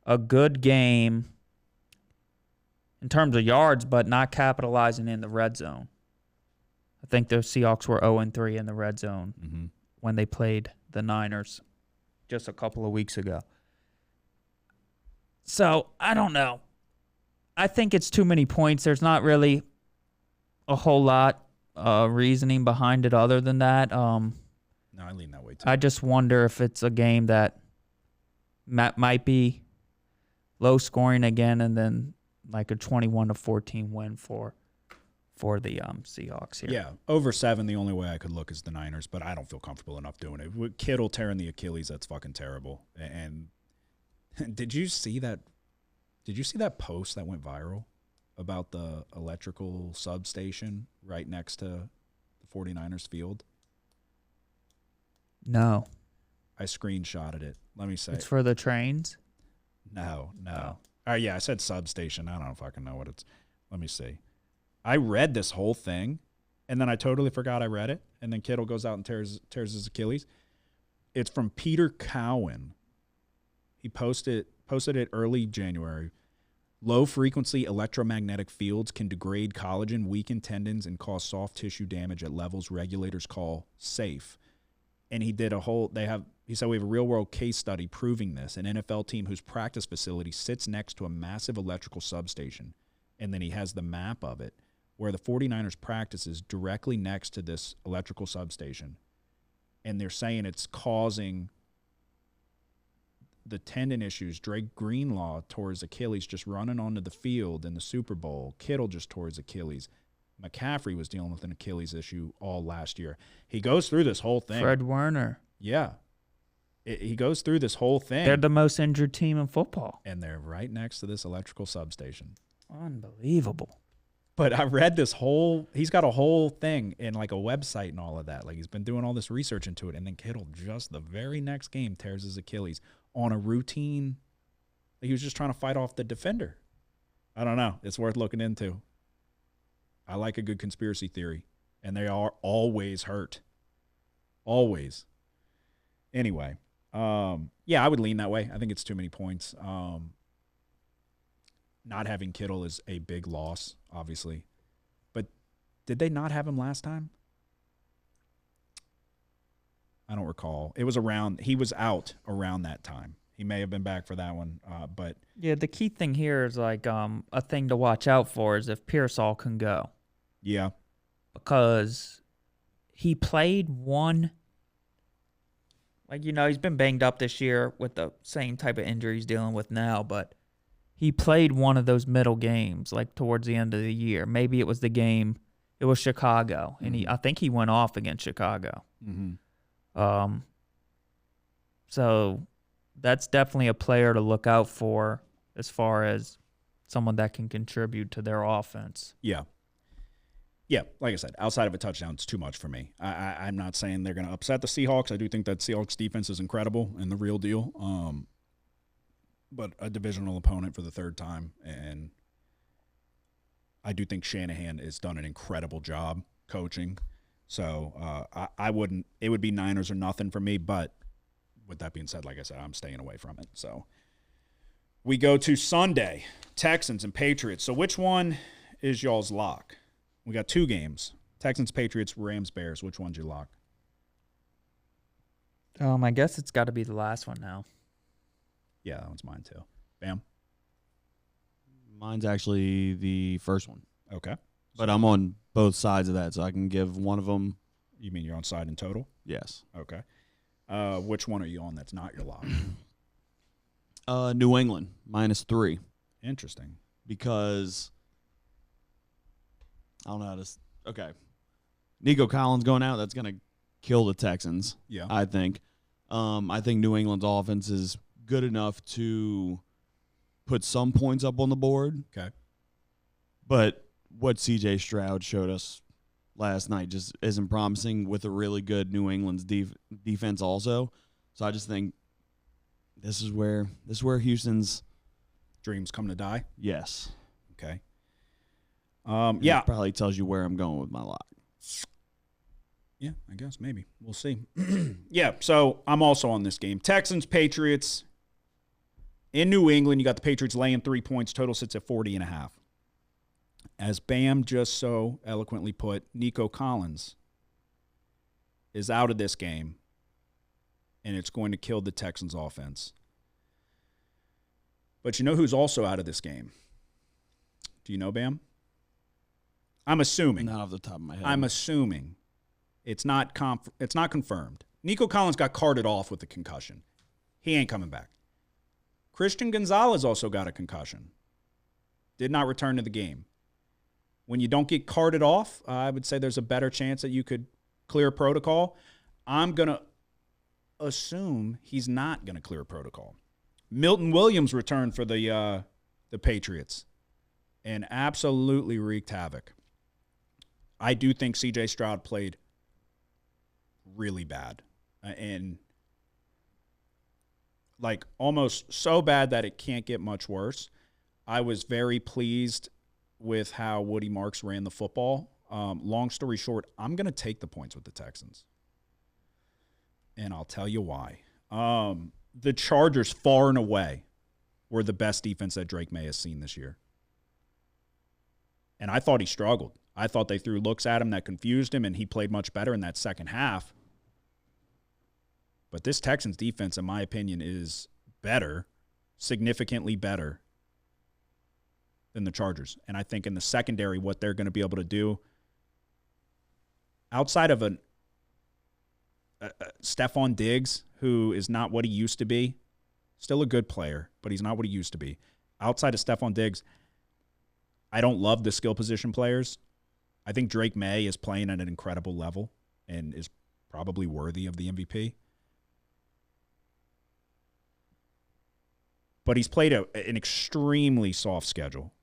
a good game in terms of yards, but not capitalizing in the red zone. I think the Seahawks were 0-3 in the red zone when they played the Niners just a couple of weeks ago. So, I don't know. I think it's too many points. There's not really a whole lot reasoning behind it other than that. No, I lean that way too. I just wonder if it's a game that might be low scoring again and then like a 21-14 win for the Seahawks here. Yeah, over 7, the only way I could look is the Niners, but I don't feel comfortable enough doing it. With Kittle tearing the Achilles, that's fucking terrible. And did you see that post that went viral about the electrical substation right next to the 49ers field? No. I screenshotted it. Let me say. It's for the trains? No. Oh. Yeah, I said substation. I don't know if I can know what it's. Let me see. I read this whole thing, and then I totally forgot I read it. And then Kittle goes out and tears his Achilles. It's from Peter Cowan. He posted it early January. Low-frequency electromagnetic fields can degrade collagen, weaken tendons, and cause soft tissue damage at levels regulators call safe. And he did he said we have a real-world case study proving this. An NFL team whose practice facility sits next to a massive electrical substation. And then he has the map of it, where the 49ers practice is directly next to this electrical substation. And they're saying it's causing the tendon issues. Drake Greenlaw tore his Achilles just running onto the field in the Super Bowl. Kittle just tore his Achilles. McCaffrey was dealing with an Achilles issue all last year. He goes through this whole thing. Fred Warner. Yeah. He goes through this whole thing. They're the most injured team in football. And they're right next to this electrical substation. Unbelievable. But I read he's got a whole thing in like a website and all of that. Like he's been doing all this research into it. And then Kittle, just the very next game, tears his Achilles on a routine. He was just trying to fight off the defender. I don't know. It's worth looking into. I like a good conspiracy theory. And they are always hurt. Always. Anyway. Yeah, I would lean that way. I think it's too many points. Not having Kittle is a big loss, obviously. But did they not have him last time? I don't recall. He was out around that time. He may have been back for that one, but yeah, the key thing here is like a thing to watch out for is if Pearsall can go. Yeah. Because he played one. Like, he's been banged up this year with the same type of injury he's dealing with now, but he played one of those middle games, like towards the end of the year. Maybe it was the game. It was Chicago, and I think he went off against Chicago. Mm-hmm. So that's definitely a player to look out for as far as someone that can contribute to their offense. Yeah. Yeah, like I said, outside of a touchdown, it's too much for me. I'm not saying they're going to upset the Seahawks. I do think that Seahawks defense is incredible and the real deal. But a divisional opponent for the third time, and I do think Shanahan has done an incredible job coaching. So I wouldn't. It would be Niners or nothing for me. But with that being said, like I said, I'm staying away from it. So we go to Sunday, Texans and Patriots. So which one is y'all's lock? We got two games: Texans, Patriots, Rams, Bears. Which one's your lock? I guess it's got to be the last one now. Yeah, that one's mine too. Bam. Mine's actually the first one. Okay. But I'm on both sides of that, so I can give one of them. You mean you're on side in total? Yes. Okay. Which one are you on that's not your lock? New England, -3. Interesting. Because I don't know how to. Okay. Nico Collins going out, that's going to kill the Texans. Yeah. I think. I think New England's offense is good enough to put some points up on the board. Okay. But what C.J. Stroud showed us last night just isn't promising with a really good New England's defense also. So I just think this is where Houston's dreams come to die. Yes. Okay. Yeah. It probably tells you where I'm going with my lock. Yeah, I guess maybe. We'll see. Yeah, so I'm also on this game. Texans, Patriots. In New England, you got the Patriots laying 3 points. Total sits at 40.5. As Bam just so eloquently put, Nico Collins is out of this game, and it's going to kill the Texans' offense. But you know who's also out of this game? Do you know, Bam? I'm assuming. Not off the top of my head. I'm assuming. It's not confirmed. Nico Collins got carted off with a concussion. He ain't coming back. Christian Gonzalez also got a concussion. Did not return to the game. When you don't get carted off, I would say there's a better chance that you could clear protocol. I'm going to assume he's not going to clear protocol. Milton Williams returned for the Patriots and absolutely wreaked havoc. I do think C.J. Stroud played really bad and like almost so bad that it can't get much worse. I was very pleased with how Woody Marks ran the football. Long story short, I'm going to take the points with the Texans. And I'll tell you why. The Chargers far and away were the best defense that Drake May has seen this year. And I thought he struggled. I thought they threw looks at him that confused him, and he played much better in that second half. But this Texans defense, in my opinion, is better, significantly better than the Chargers. And I think in the secondary, what they're going to be able to do, outside of a Stephon Diggs, who is not what he used to be, still a good player, but he's not what he used to be. Outside of Stephon Diggs, I don't love the skill position players. I think Drake May is playing at an incredible level and is probably worthy of the MVP. But he's played an extremely soft schedule.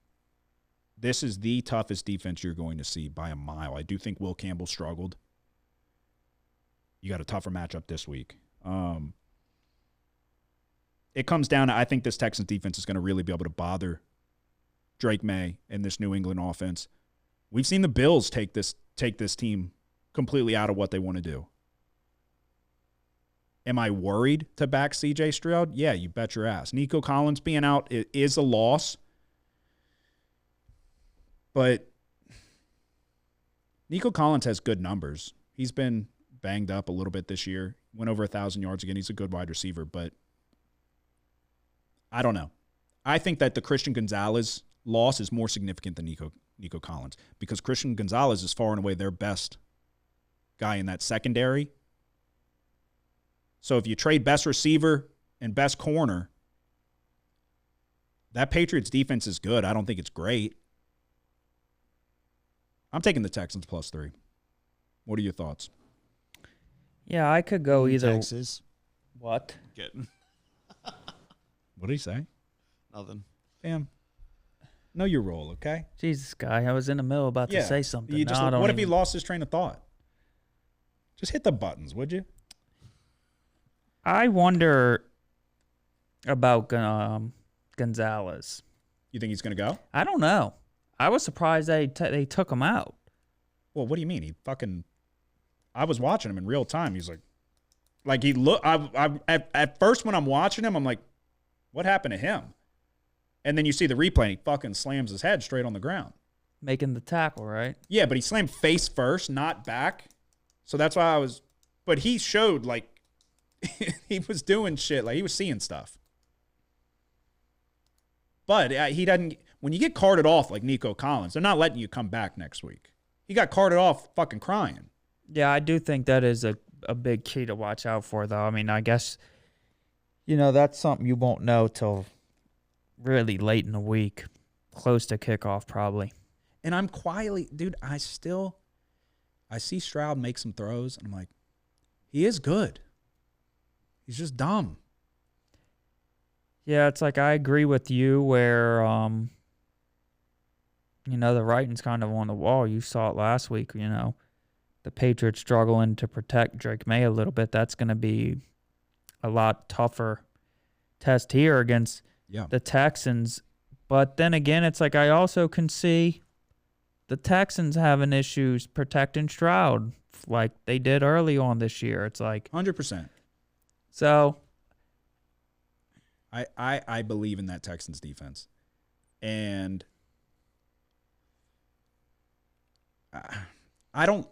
This is the toughest defense you're going to see by a mile. I do think Will Campbell struggled. You got a tougher matchup this week. It comes down to, I think this Texans defense is going to really be able to bother Drake May and this New England offense. We've seen the Bills take this team completely out of what they want to do. Am I worried to back C.J. Stroud? Yeah, you bet your ass. Nico Collins being out is a loss. But Nico Collins has good numbers. He's been banged up a little bit this year. Went over 1,000 yards again. He's a good wide receiver, but I don't know. I think that the Christian Gonzalez loss is more significant than Nico Collins because Christian Gonzalez is far and away their best guy in that secondary. So if you trade best receiver and best corner, that Patriots defense is good. I don't think it's great. I'm taking the Texans +3. What are your thoughts? Yeah, I could go either. Texas. What? Getting What did he say? nothing. Bam. Know your role, okay? Jesus, guy. I was in the middle about to say something. You just, No, I don't what if he even- lost his train of thought? Just hit the buttons, would you? I wonder about Gonzalez. You think he's going to go? I don't know. I was surprised they took him out. Well, what do you mean? He fucking. I was watching him in real time. He's like he look. At first when I'm watching him, I'm like, what happened to him? And then you see the replay, and he fucking slams his head straight on the ground. Making the tackle, right? Yeah, but he slammed face first, not back. So that's why I was. But he showed like he was doing shit, like he was seeing stuff. But he doesn't. When you get carted off like Nico Collins, they're not letting you come back next week. He got carted off fucking crying. Yeah, I do think that is a big key to watch out for, though. I mean, I guess, that's something you won't know till really late in the week, close to kickoff probably. And I'm quietly, dude, I see Stroud make some throws, and I'm like, he is good. He's just dumb. Yeah, it's like I agree with you where, the writing's kind of on the wall. You saw it last week, the Patriots struggling to protect Drake May a little bit. That's going to be a lot tougher test here against the Texans. But then again, it's like I also can see the Texans having issues protecting Stroud like they did early on this year. It's like 100%. So I believe in that Texans defense. And I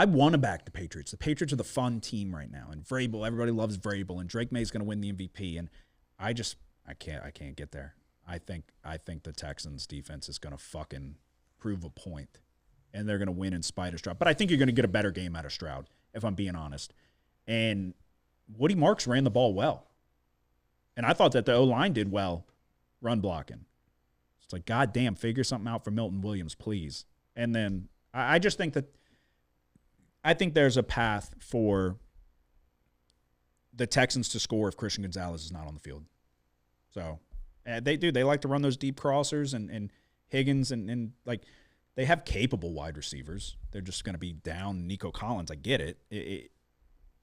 want to back the Patriots. The Patriots are the fun team right now. And Vrabel, everybody loves Vrabel. And Drake May's going to win the MVP. And I can't get there. I think the Texans defense is going to fucking prove a point. And they're going to win in spite of Stroud. But I think you're going to get a better game out of Stroud, if I'm being honest. And Woody Marks ran the ball well. And I thought that the O-line did well run blocking. It's like, goddamn, figure something out for Milton Williams, please. And then I just think that I think there's a path for the Texans to score if Christian Gonzalez is not on the field. So they do. They like to run those deep crossers and Higgins and like they have capable wide receivers. They're just going to be down Nico Collins. I get it.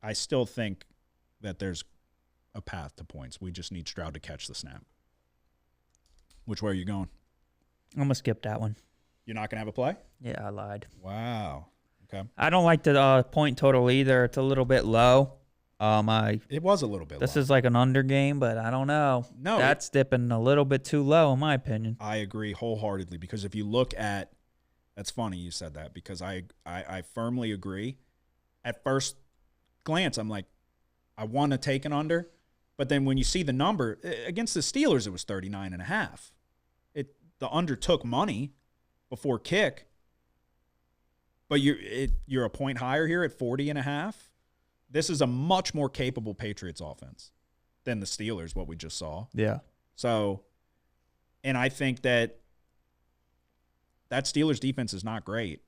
I still think that there's a path to points. We just need Stroud to catch the snap. Which way are you going? I'm going to skip that one. You're not going to have a play? Yeah, I lied. Wow. Okay. I don't like the point total either. It's a little bit low. It was a little bit This low. is like an under game, but I don't know. No. That's dipping a little bit too low, in my opinion. I agree wholeheartedly because if you look at – that's funny you said that because I firmly agree. At first glance, I'm like, I want to take an under. But then when you see the number, against the Steelers, it was 39.5. The under took money before kick. But you're a point higher here at 40.5. This is a much more capable Patriots offense than the Steelers, what we just saw. Yeah. So, and I think that Steelers defense is not great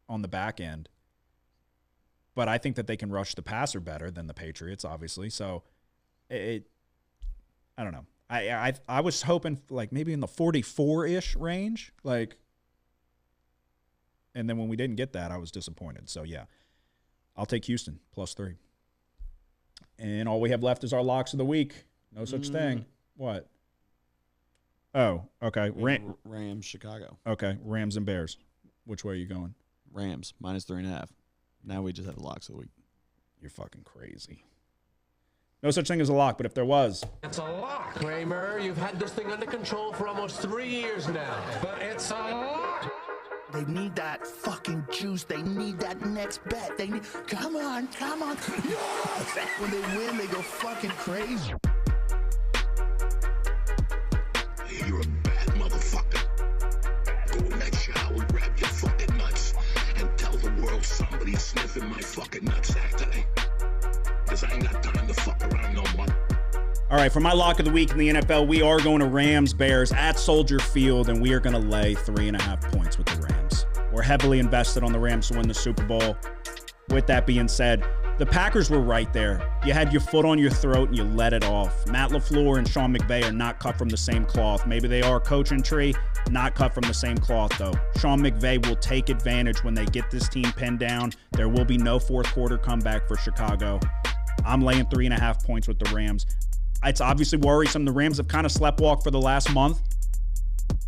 on the back end. But I think that they can rush the passer better than the Patriots, obviously. So, I don't know. I was hoping like maybe in the 44-ish range, like, and then when we didn't get that, I was disappointed. So yeah, I'll take Houston +3. And all we have left is our locks of the week. No such thing. What? Oh, okay. Rams, Chicago. Okay, Rams and Bears. Which way are you going? Rams -3.5. Now we just have the locks of the week. You're fucking crazy. No such thing as a lock, but if there was. It's a lock, Kramer. You've had this thing under control for almost 3 years now. But it's a lock. They need that fucking juice. They need that next bet. They need. Come on. Yes! When they win, they go fucking crazy. You're a bad motherfucker. Go in that shower, grab your fucking nuts, and tell the world somebody's sniffing my fucking nutsack today. Because I ain't got time to fuck around no more. All right, for my lock of the week in the NFL, we are going to Rams-Bears at Soldier Field, and we are going to lay 3.5 points with the Rams. We're heavily invested on the Rams to win the Super Bowl. With that being said, the Packers were right there. You had your foot on your throat and you let it off. Matt LaFleur and Sean McVay are not cut from the same cloth. Maybe they are a coaching tree, not cut from the same cloth, though. Sean McVay will take advantage when they get this team pinned down. There will be no fourth quarter comeback for Chicago. I'm laying 3.5 points with the Rams. It's obviously worrisome. The Rams have kind of sleptwalked for the last month,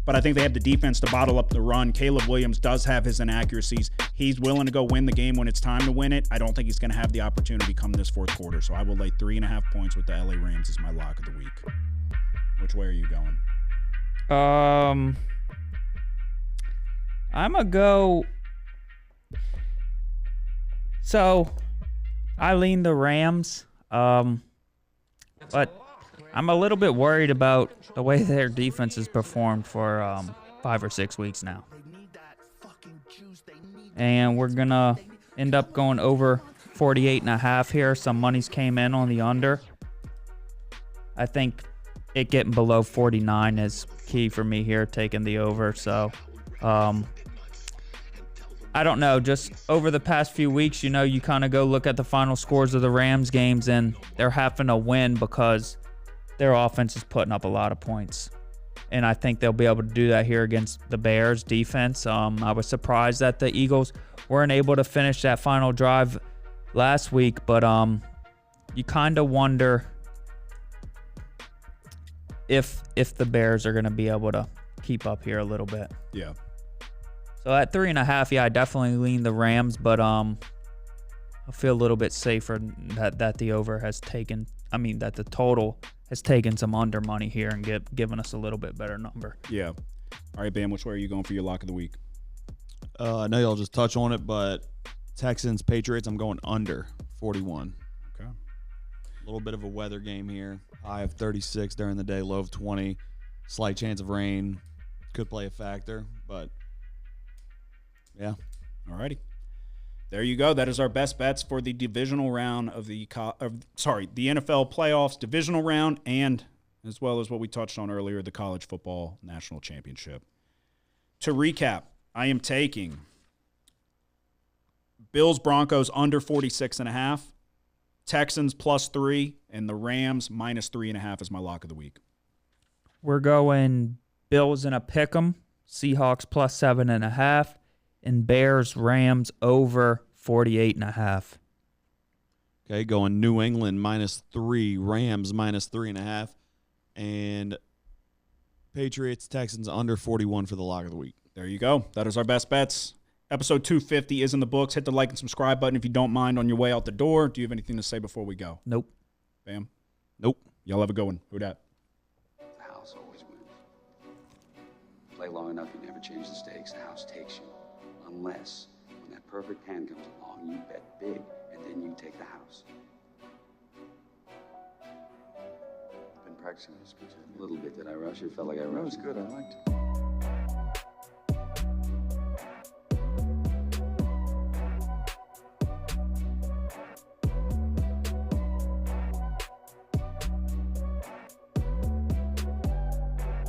but I think they have the defense to bottle up the run. Caleb Williams does have his inaccuracies. He's willing to go win the game when it's time to win it. I don't think he's going to have the opportunity come this fourth quarter, so I will lay 3.5 points with the LA Rams as my lock of the week. Which way are you going? I'm going to go. So, I lean the Rams, but I'm a little bit worried about the way their defense has performed for 5 or 6 weeks now. And we're going to end up going over 48.5 here. Some monies came in on the under. I think it getting below 49 is key for me here, taking the over. So, I don't know. Just over the past few weeks, you kind of go look at the final scores of the Rams games, and they're having to win because their offense is putting up a lot of points. And I think they'll be able to do that here against the Bears defense. I was surprised that the Eagles weren't able to finish that final drive last week, but you kind of wonder if the Bears are going to be able to keep up here a little bit. Yeah. So at 3.5, yeah, I definitely lean the Rams, but I feel a little bit safer that the over has taken. I mean that the total has taken some under money here and given us a little bit better number. Yeah. All right, Bam, which way are you going for your lock of the week? I know y'all just touch on it, but Texans, Patriots, I'm going under 41. Okay. A little bit of a weather game here. High of 36 during the day, low of 20. Slight chance of rain. Could play a factor, but yeah. All righty. There you go. That is our best bets for the divisional round of the NFL playoffs divisional round, and as well as what we touched on earlier, the college football national championship. To recap, I am taking Bills Broncos under 46.5, Texans +3, and the Rams -3.5 is my lock of the week. We're going Bills in a pick'em, Seahawks +7.5, and Bears Rams over 48.5. Okay, going New England -3, Rams -3.5, and Patriots Texans under 41 for the lock of the week. There you go. That is our best bets. Episode 250 is in the books. Hit the like and subscribe button if you don't mind on your way out the door. Do you have anything to say before we go? Nope. Bam? Nope. Y'all have a good one. Who dat? The house always wins. Play long enough, you never change the stakes. The house takes you. Unless, when that perfect hand comes along, you bet big, and then you take the house. I've been practicing this, a little bit. Did I rush it? Felt like I rushed. That was good. I liked it.